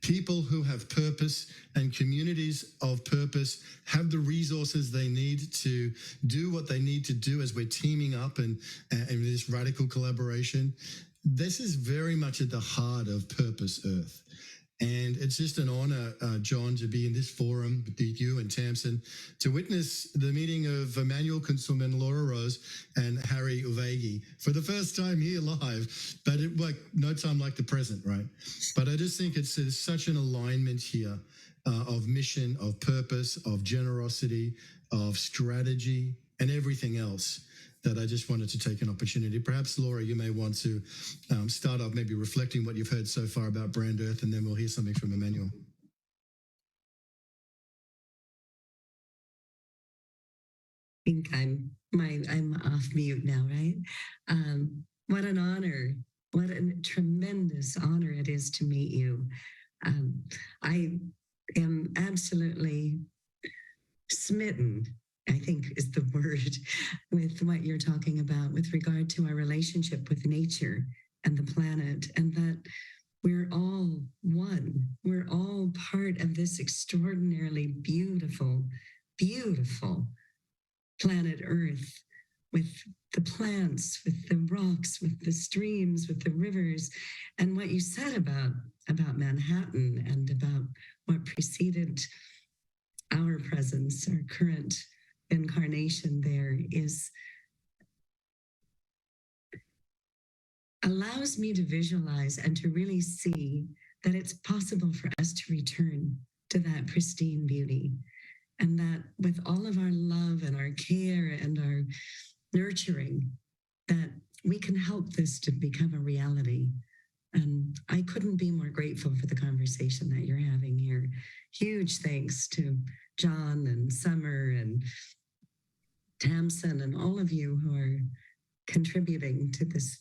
people who have purpose and communities of purpose have the resources they need to do what they need to do as we're teaming up and this radical collaboration. This is very much at the heart of Purpose Earth. And it's just an honor, John, to be in this forum with you and Tamsin, to witness the meeting of Emmanuel Kunzelman, Laura Rose, and Harry Uvegi for the first time here live. But no time like the present, right? But I just think it's such an alignment here of mission, of purpose, of generosity, of strategy, and everything else, that I just wanted to take an opportunity. Perhaps, Laura, you may want to start off maybe reflecting what you've heard so far about Brand Earth, and then we'll hear something from Emmanuel.
I think I'm off mute now, right? What an honor. What a tremendous honor it is to meet you. I am absolutely smitten, I think is the word, with what you're talking about with regard to our relationship with nature and the planet, and that we're all one. We're all part of this extraordinarily beautiful, beautiful planet Earth, with the plants, with the rocks, with the streams, with the rivers. And what you said about Manhattan and about what preceded our presence, our current incarnation there, allows me to visualize and to really see that it's possible for us to return to that pristine beauty, and that with all of our love and our care and our nurturing, that we can help this to become a reality. And I couldn't be more grateful for the conversation that you're having here. Huge thanks to John and Summer and Tamsin and all of you who are contributing to this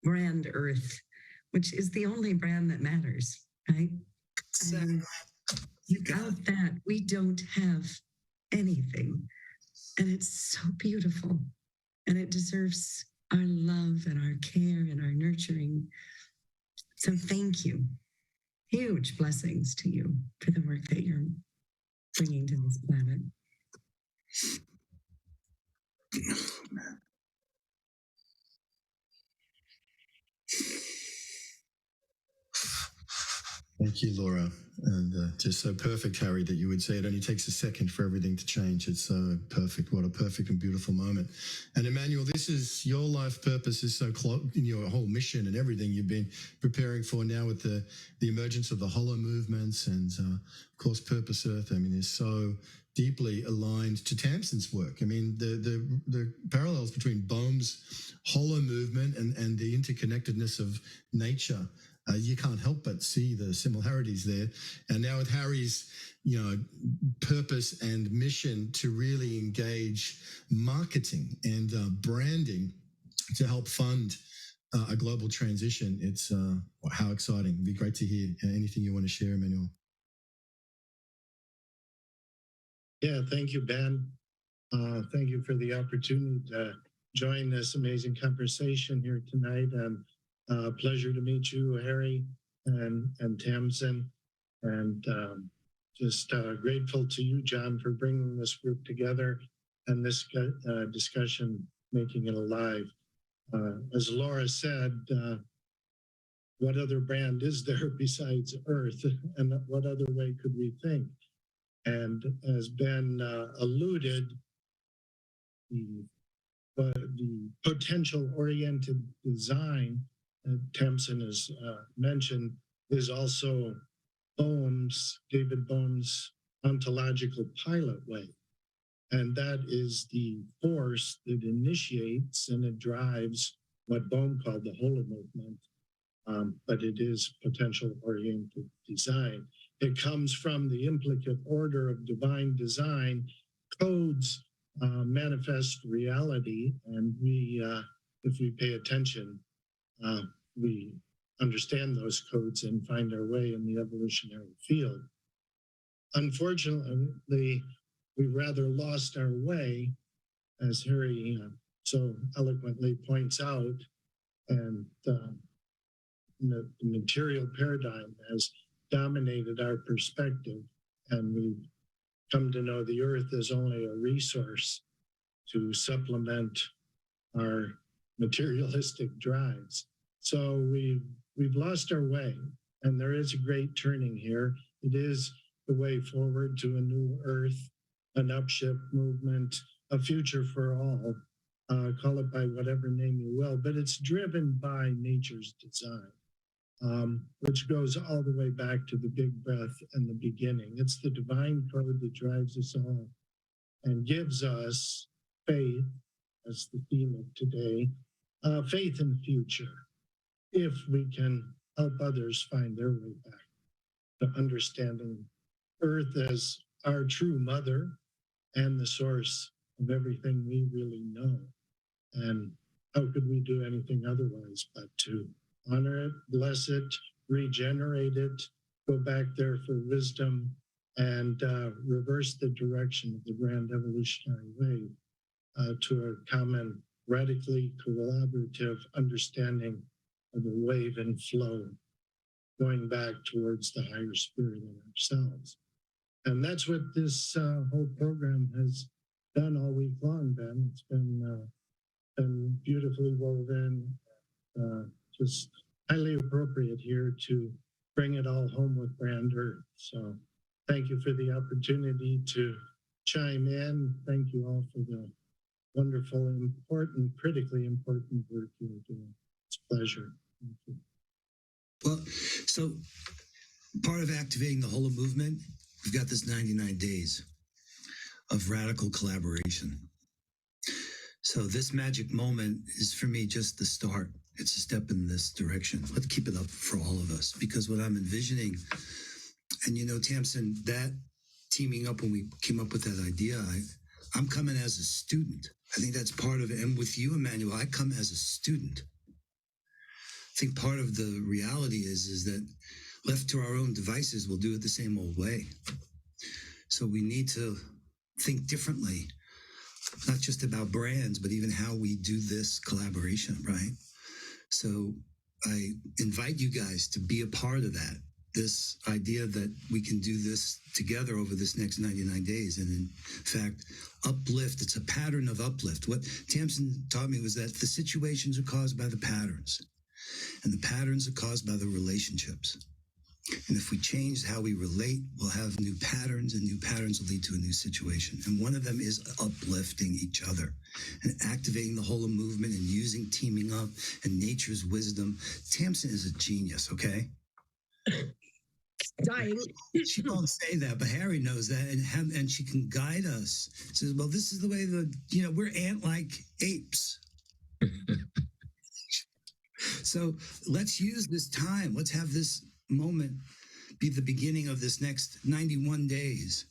brand Earth, which is the only brand that matters, right? And without that, we don't have anything. And it's so beautiful. And it deserves our love and our care and our nurturing. So thank you. Huge blessings to you for the work that you're bringing to this planet.
Thank Thank you, Laura. And just so perfect, Harry, that you would say it only takes a second for everything to change. It's so perfect. What a perfect and beautiful moment. And Emmanuel, this is your life purpose is so close in your whole mission and everything you've been preparing for now with the emergence of the hollow movements and, of course, Purpose Earth. I mean, is so deeply aligned to Tamsin's work. I mean, the parallels between Bohm's hollow movement and the interconnectedness of nature. You can't help but see the similarities there. And now with Harry's, purpose and mission to really engage marketing and branding to help fund a global transition, it's how exciting. It'd be great to hear anything you want to share, Emmanuel.
Yeah, thank you, Ben. Thank you for the opportunity to join this amazing conversation here tonight. And pleasure to meet you, Harry and Tamsin. And just grateful to you, John, for bringing this group together and this discussion, making it alive. As Laura said, what other brand is there besides Earth? And what other way could we think? And as Ben alluded, the potential-oriented design that Tamsin has mentioned is also David Bohm's ontological pilot way. And that is the force that initiates and it drives what Bohm called the Hollow movement. But it is potential-oriented design. It comes from the implicate order of divine design. Codes manifest reality, and if we pay attention, we understand those codes and find our way in the evolutionary field. Unfortunately, we rather lost our way, as Harry so eloquently points out, and the material paradigm has dominated our perspective, and we've come to know the Earth as only a resource to supplement our materialistic drives. So we've lost our way, and there is a great turning here. It is the way forward to a new Earth, an upshift movement, a future for all. Call it by whatever name you will, but it's driven by nature's design, which goes all the way back to the big breath and the beginning. It's the divine code that drives us all and gives us faith, as the theme of today, faith in the future, if we can help others find their way back to understanding Earth as our true mother and the source of everything we really know. And how could we do anything otherwise but to honor it, bless it, regenerate it, go back there for wisdom, and reverse the direction of the grand evolutionary wave to a common, radically collaborative understanding of the wave and flow, going back towards the higher spirit in ourselves. And that's what this whole program has done all week long, Ben. It's been beautifully woven, just highly appropriate here to bring it all home with Brand Earth. So thank you for the opportunity to chime in. Thank you all for the wonderful, important, critically important work you're doing. It's a pleasure. Thank you.
Well, so part of activating the Hollow movement, we've got this 99 days of radical collaboration. So this magic moment is for me just the start. It's a step in this direction. Let's keep it up for all of us, because what I'm envisioning, and Tamsin, that teaming up when we came up with that idea, I'm coming as a student. I think that's part of it. And with you, Emmanuel, I come as a student. I think part of the reality is that left to our own devices, we'll do it the same old way. So we need to think differently, not just about brands, but even how we do this collaboration, right? So I invite you guys to be a part of that, this idea that we can do this together over this next 99 days. And in fact, uplift, it's a pattern of uplift. What Tamsin taught me was that the situations are caused by the patterns, and the patterns are caused by the relationships. And if we change how we relate, we'll have new patterns, and new patterns will lead to a new situation. And one of them is uplifting each other and activating the whole movement and using teaming up and nature's wisdom. Tamsin is a genius, okay?
Dying.
She won't say that, but Harry knows that, and she can guide us. Says, well, this is the way we're ant-like apes. So let's use this time. Let's have this moment be the beginning of this next 91 days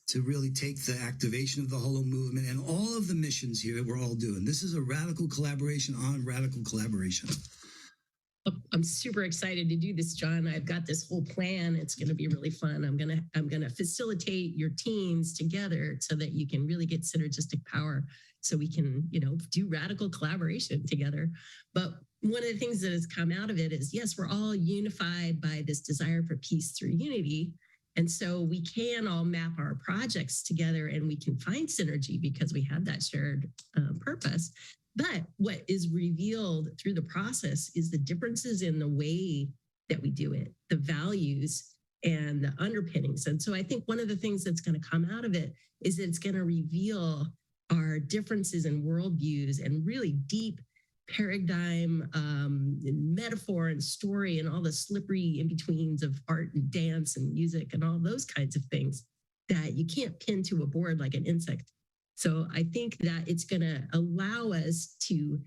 to really take the activation of the Holo movement and all of the missions here that we're all doing. This is a radical collaboration on radical collaboration.
I'm super excited to do this, John. I've got this whole plan. It's going to be really fun. I'm gonna facilitate your teams together so that you can really get synergistic power, so we can, do radical collaboration together. But one of the things that has come out of it is, yes, we're all unified by this desire for peace through unity. And so we can all map our projects together and we can find synergy because we have that shared purpose. But what is revealed through the process is the differences in the way that we do it, the values and the underpinnings. And so I think one of the things that's going to come out of it is that it's going to reveal our differences in worldviews and really deep paradigm, and metaphor and story and all the slippery in-betweens of art and dance and music and all those kinds of things that you can't pin to a board like an insect. So I think that it's going to allow us to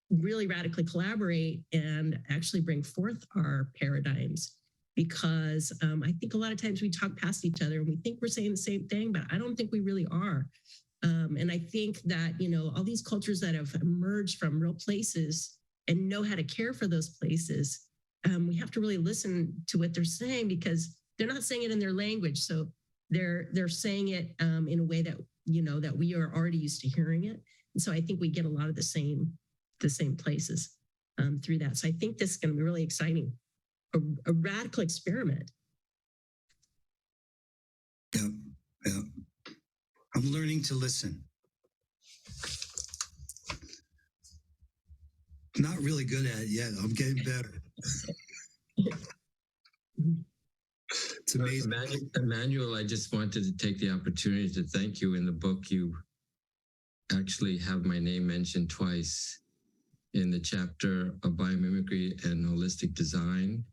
really radically collaborate and actually bring forth our paradigms, because I think a lot of times we talk past each other and we think we're saying the same thing, but I don't think we really are. And I think that, all these cultures that have emerged from real places and know how to care for those places, we have to really listen to what they're saying, because they're not saying it in their language. So they're saying it in a way that, that we are already used to hearing it. And so I think we get a lot of the same places through that. So I think this is going to be really exciting, a radical experiment.
Yeah. I'm learning to listen. Not really good at it yet. I'm getting better. It's amazing.
Emmanuel, I just wanted to take the opportunity to thank you. In the book, you actually have my name mentioned twice in the chapter of biomimicry and holistic design,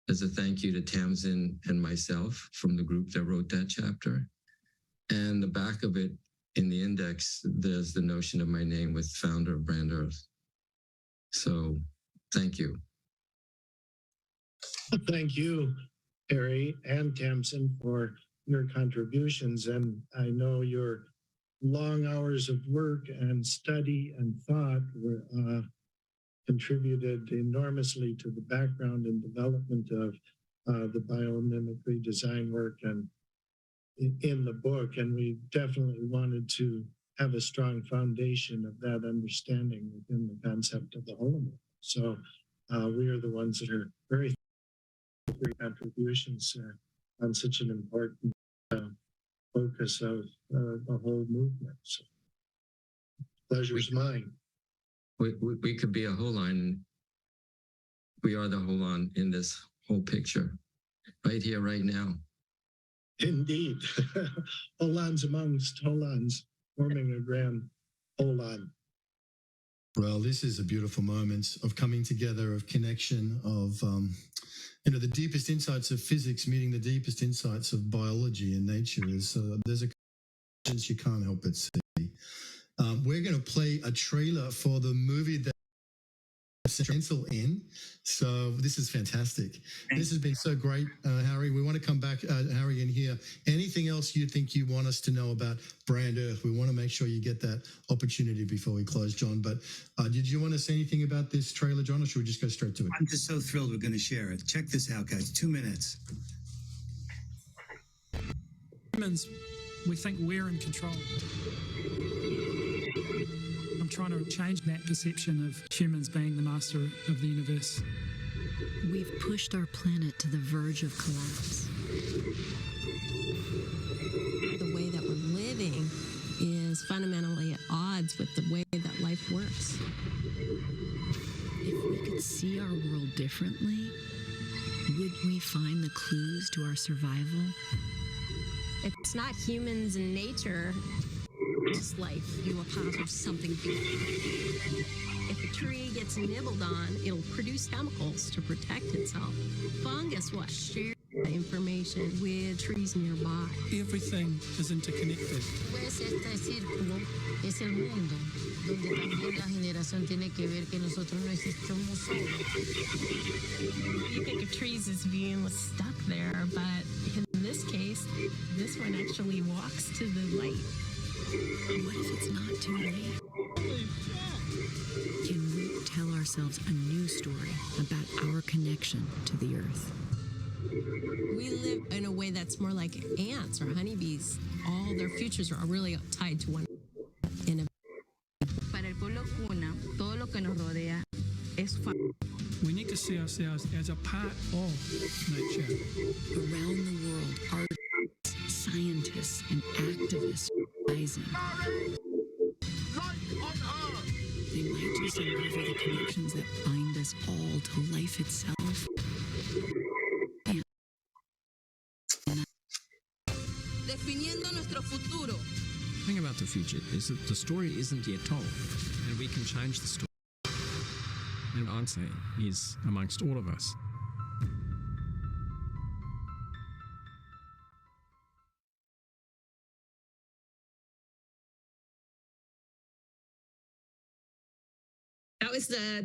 as a thank you to Tamsin and myself from the group that wrote that chapter. And the back of it, in the index, there's the notion of my name with founder of Brand Earth. So thank you.
Thank you, Harry and Tamsin, for your contributions. And I know your long hours of work and study and thought were contributed enormously to the background and development of the biomimicry design work and in the book. And we definitely wanted to have a strong foundation of that understanding within the concept of the hologram. So we are the ones that are very great contributions on such an important focus of the whole movement. So pleasure's mine.
We could be a whole line. We are the whole line in this whole picture, right here, right now.
Indeed. Holons amongst holons, forming a grand holon.
Well, this is a beautiful moment of coming together, of connection, of the deepest insights of physics meeting the deepest insights of biology and nature. There's a connection you can't help but see. We're going to play a trailer for the movie that pencil in. So this is fantastic. This has been so great, Harry. We want to come back, Harry, and hear anything else you think you want us to know about Brand Earth. We want to make sure you get that opportunity before we close, John. But did you want to say anything about this trailer, John, or should we just go straight to it?
I'm just so thrilled we're going to share it. Check this out, guys. 2 minutes.
Humans, we think we're in control. I'm trying to change that perception of humans being the master of the universe.
We've pushed our planet to the verge of collapse.
The way that we're living is fundamentally at odds with the way that life works.
If we could see our world differently, would we find the clues to our survival?
It's not humans and nature, it's life.
You are part of something bigger.
If a tree gets nibbled on, it'll produce chemicals to protect itself. Fungus will share information with trees nearby.
Everything is interconnected.
Pues este círculo es el mundo, donde también la generación tiene que ver que nosotros no existimos solos.
You think of trees as being stuck there, but in this case, this one actually walks to the light.
What if it's not too late? Can we tell ourselves a new story about our connection to the earth?
We live in a way that's more like ants or honeybees. All their futures are really tied to one.
Para el pueblo cuna, todo lo que nos rodea es
We need to see ourselves as a part of nature.
Around the world, artists, scientists, and activists are rising. They might just uncover the connections that bind us all to life itself.
definiendo nuestro futuro.
The thing about the future is that the story isn't yet told, and we can change the story. And the answer is amongst all of us.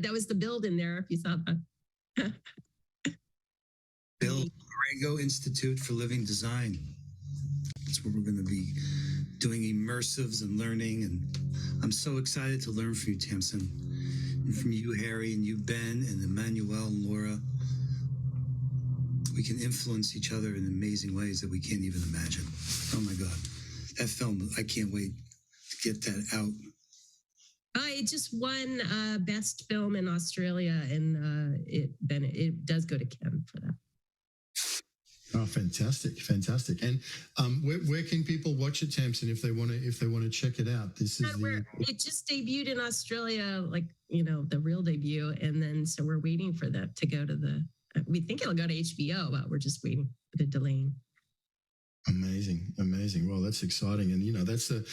That was the build in there, if you saw that.
Bill Borrego Institute for Living Design. That's where we're going to be doing immersives and learning. And I'm so excited to learn from you, Tamsin, and from you, Harry, and you, Ben, and Emmanuel and Laura. We can influence each other in amazing ways that we can't even imagine. Oh my God. That film, I can't wait to get that out.
It just won best film in Australia, and it does go to Ken for that.
Oh, fantastic, fantastic! And where can people watch it, Tamsin, if they want to check it out? This is
it just debuted in Australia, like the real debut, and then so we're waiting for that to go to the. We think it'll go to HBO, but we're just waiting for the delaying.
Amazing, amazing. Well, that's exciting, and that's the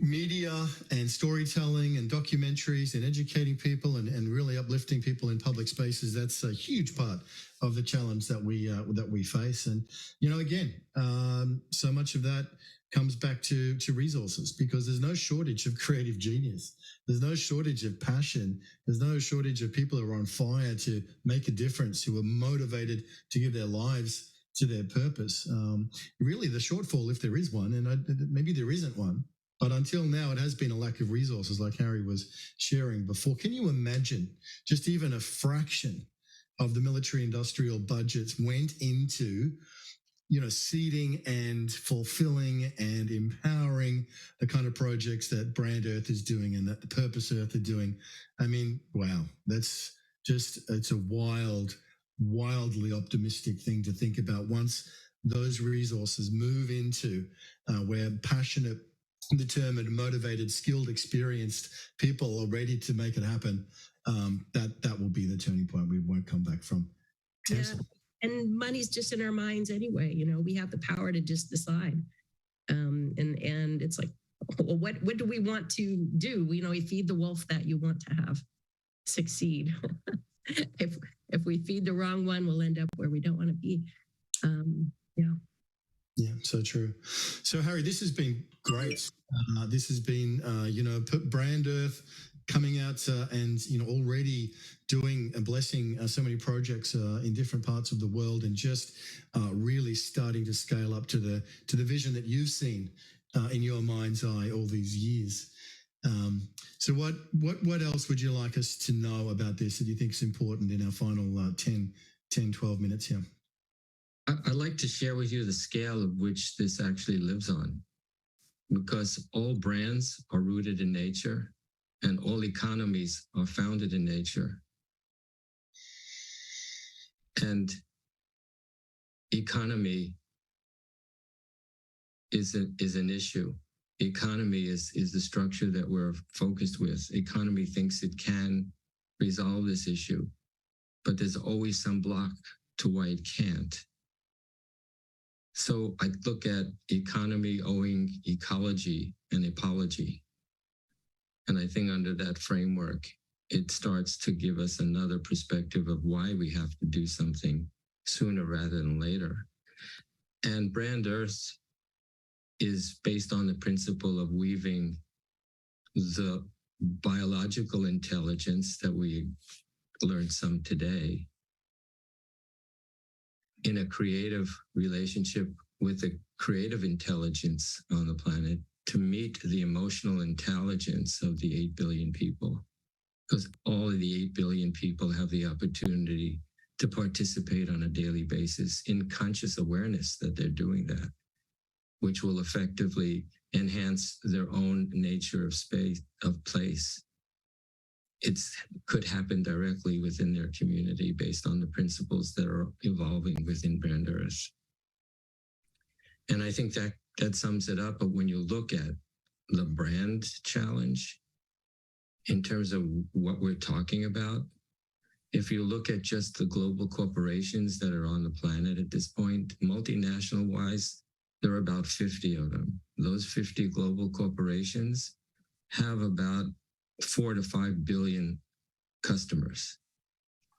media and storytelling and documentaries and educating people and really uplifting people in public spaces. That's a huge part of the challenge that we face. And again, so much of that comes back to resources, because there's no shortage of creative genius. There's no shortage of passion. There's no shortage of people who are on fire to make a difference, who are motivated to give their lives to their purpose. Really, the shortfall, if there is one, and maybe there isn't one, but until now, it has been a lack of resources, like Harry was sharing before. Can you imagine just even a fraction of the military industrial budgets went into, seeding and fulfilling and empowering the kind of projects that Brand Earth is doing and that the Purpose Earth are doing? I mean, wow, that's just, it's a wildly optimistic thing to think about. Once those resources move into where passionate, determined, motivated, skilled, experienced people are ready to make it happen, that will be the turning point we won't come back from.
Yeah. And money's just in our minds anyway. We have the power to just decide. And it's like, well, what do we want to do? We feed the wolf that you want to have succeed. If we feed the wrong one, we'll end up where we don't want to be.
Yeah, so true. So, Harry, this has been great. This has been, Brand Earth coming out and, already doing and blessing so many projects in different parts of the world, and just really starting to scale up to the vision that you've seen in your mind's eye all these years. So what else would you like us to know about this that you think is important in our final 12 minutes here?
I'd like to share with you the scale of which this actually lives on, because all brands are rooted in nature and all economies are founded in nature. And economy is an issue. Economy is the structure that we're focused with. Economy thinks it can resolve this issue, but there's always some block to why it can't. So I look at economy owing ecology and apology. And I think under that framework, it starts to give us another perspective of why we have to do something sooner rather than later. And Brand Earth is based on the principle of weaving the biological intelligence that we learned some today in a creative relationship with the creative intelligence on the planet to meet the emotional intelligence of the 8 billion people. Because all of the 8 billion people have the opportunity to participate on a daily basis in conscious awareness that they're doing that, which will effectively enhance their own nature of space, of place. It could happen directly within their community based on the principles that are evolving within Brand Earth. And I think that sums it up. But when you look at the brand challenge, in terms of what we're talking about, if you look at just the global corporations that are on the planet at this point, multinational wise, there are about 50 of them. Those 50 global corporations have about 4 to 5 billion customers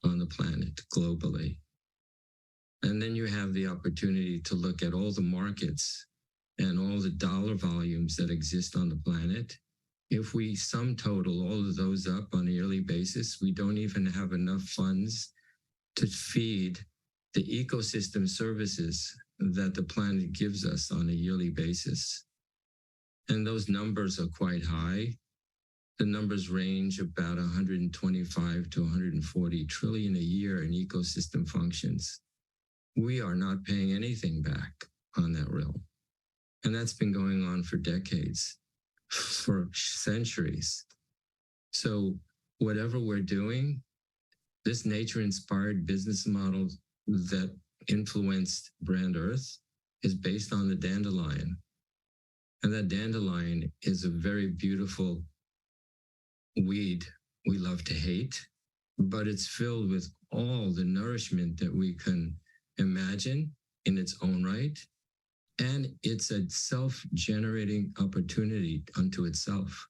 on the planet globally. And then you have the opportunity to look at all the markets and all the dollar volumes that exist on the planet. If we sum total all of those up on a yearly basis, we don't even have enough funds to feed the ecosystem services that the planet gives us on a yearly basis. And those numbers are quite high. The numbers range about 125 to 140 trillion a year in ecosystem functions. We are not paying anything back on that realm. And that's been going on for decades, for centuries. So whatever we're doing, this nature-inspired business model that influenced Brand Earth is based on the dandelion. And that dandelion is a very beautiful weed we love to hate, but it's filled with all the nourishment that we can imagine in its own right. And it's a self-generating opportunity unto itself.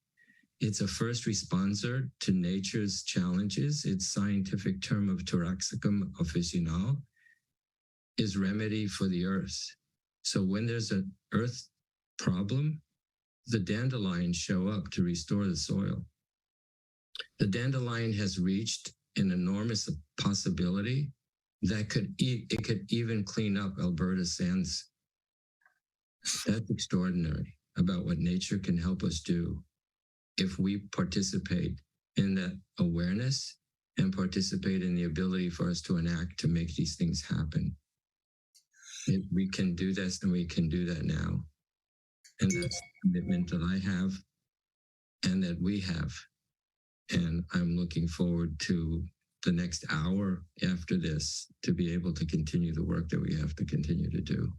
It's a first responder to nature's challenges. Its scientific term of taraxacum officinal is remedy for the earth. So when there's an earth problem, the dandelions show up to restore the soil. The dandelion has reached an enormous possibility that it could even clean up Alberta's sands. That's extraordinary about what nature can help us do if we participate in that awareness and participate in the ability for us to enact to make these things happen. We can do this and we can do that now. And that's the commitment that I have and that we have. And I'm looking forward to the next hour after this to be able to continue the work that we have to continue to do.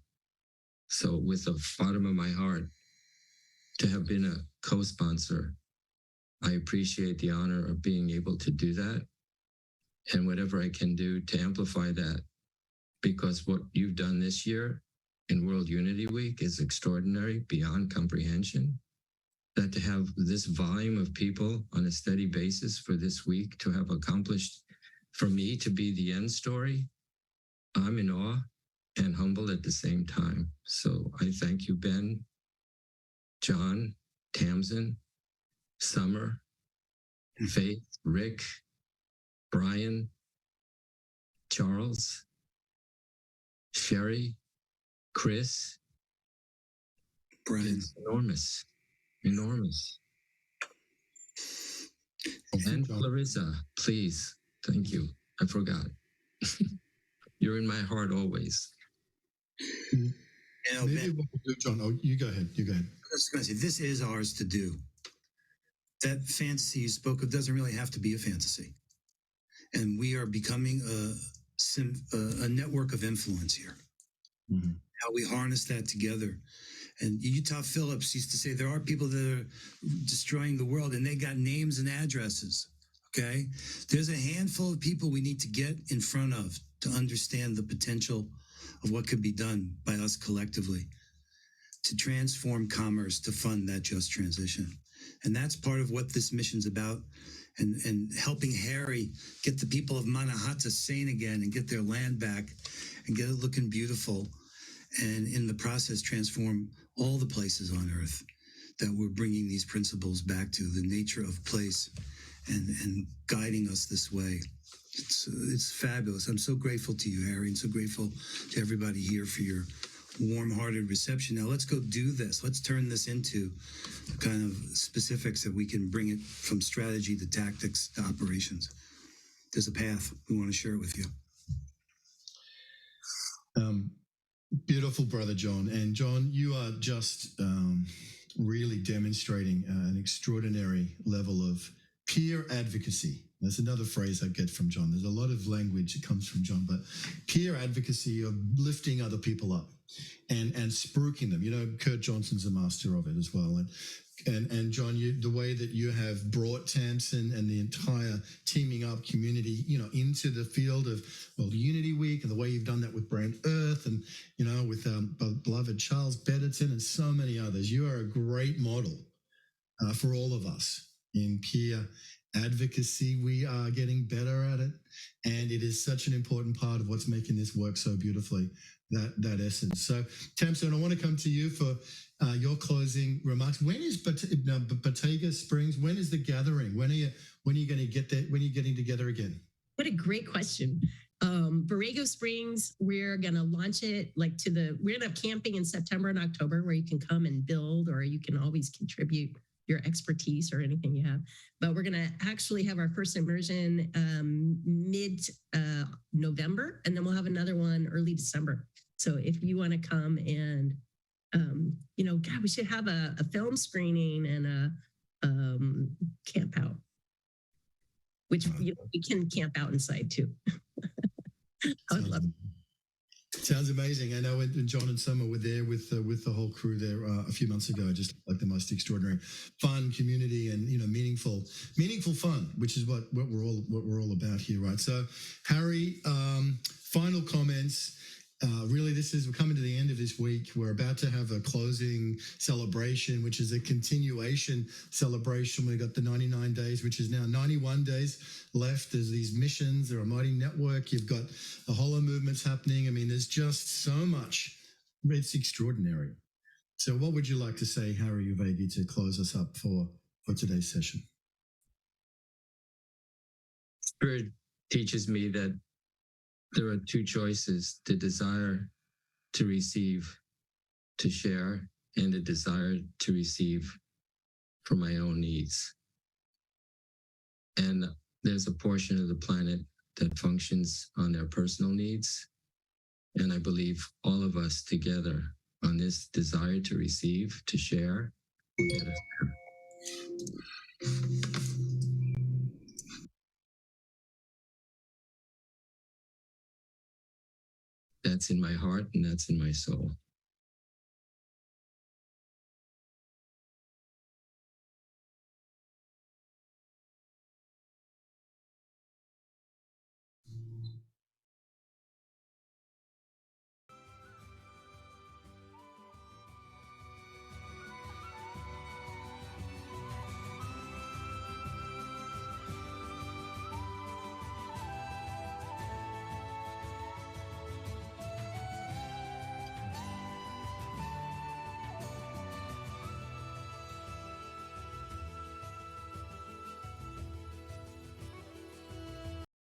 So with the bottom of my heart, to have been a co-sponsor, I appreciate the honor of being able to do that and whatever I can do to amplify that, because what you've done this year in World Unity Week is extraordinary beyond comprehension. That to have this volume of people on a steady basis for this week to have accomplished, for me to be the end story, I'm in awe and humbled at the same time. So I thank you, Ben, John, Tamsin, Summer, Faith, Rick, Brian, Charles, Sherry, Chris.
Brian.
It's enormous. Enormous. And Clarissa, please. Thank you. I forgot. You're in my heart always.
You know,
Maybe what we'll do, John. Oh, you go ahead. You go ahead.
I was going to say, this is ours to do. That fantasy you spoke of doesn't really have to be a fantasy. And we are becoming a network of influence here.
Mm-hmm.
How we harness that together. And Utah Phillips used to say there are people that are destroying the world and they got names and addresses. Okay. There's a handful of people we need to get in front of to understand the potential of what could be done by us collectively to transform commerce to fund that just transition. And that's part of what this mission's about. And helping Harry get the people of Manhattan sane again and get their land back and get it looking beautiful. And in the process, transform all the places on earth that we're bringing these principles back to, the nature of place and guiding us this way. It's fabulous. I'm so grateful to you, Harry, and so grateful to everybody here for your warm-hearted reception. Now let's go do this. Let's turn this into the kind of specifics that we can bring it from strategy to tactics to operations. There's a path. We want to share it with you.
Beautiful, Brother John. And John, you are just really demonstrating an extraordinary level of peer advocacy. That's another phrase I get from John. There's a lot of language that comes from John, but peer advocacy of lifting other people up and spruiking them. You know, Kurt Johnson's a master of it as well. And John, the way that you have brought Tamsin and the entire teaming up community, you know, into the field of Unity Week, and the way you've done that with Brand Earth, and you know, with beloved Charles Betterton and so many others. You are a great model for all of us in peer advocacy. We are getting better at it, and it is such an important part of what's making this work so beautifully. That essence. So, Tamsin, I want to come to you for your closing remarks. When is Batega Springs? When is the gathering? When are you going to get there? When are you getting together again?
What a great question. Borrego Springs, we're going to launch it we're going to have camping in September and October where you can come and build, or you can always contribute your expertise or anything you have. But we're going to actually have our first immersion mid-November, and then we'll have another one early December. So if you want to come and, you know, God, we should have a film screening and a camp out, which you know, we can camp out inside too. I would love it.
Sounds amazing. I know when John and Summer were there with the whole crew there a few months ago, just like the most extraordinary fun community and, you know, meaningful fun, which is what we're all about here, right? So, Harry, final comments. Really, we're coming to the end of this week. We're about to have a closing celebration, which is a continuation celebration. We've got the 99 days, which is now 91 days left. There's these missions. They're a mighty network. You've got the hollow movements happening. I mean, there's just so much. It's extraordinary. So what would you like to say, Harry Uvegi, to close us up for today's session?
Spirit teaches me that there are two choices: the desire to receive, to share, and the desire to receive for my own needs. And there's a portion of the planet that functions on their personal needs. And I believe all of us together on this desire to receive, to share, will get us there. That's in my heart and that's in my soul.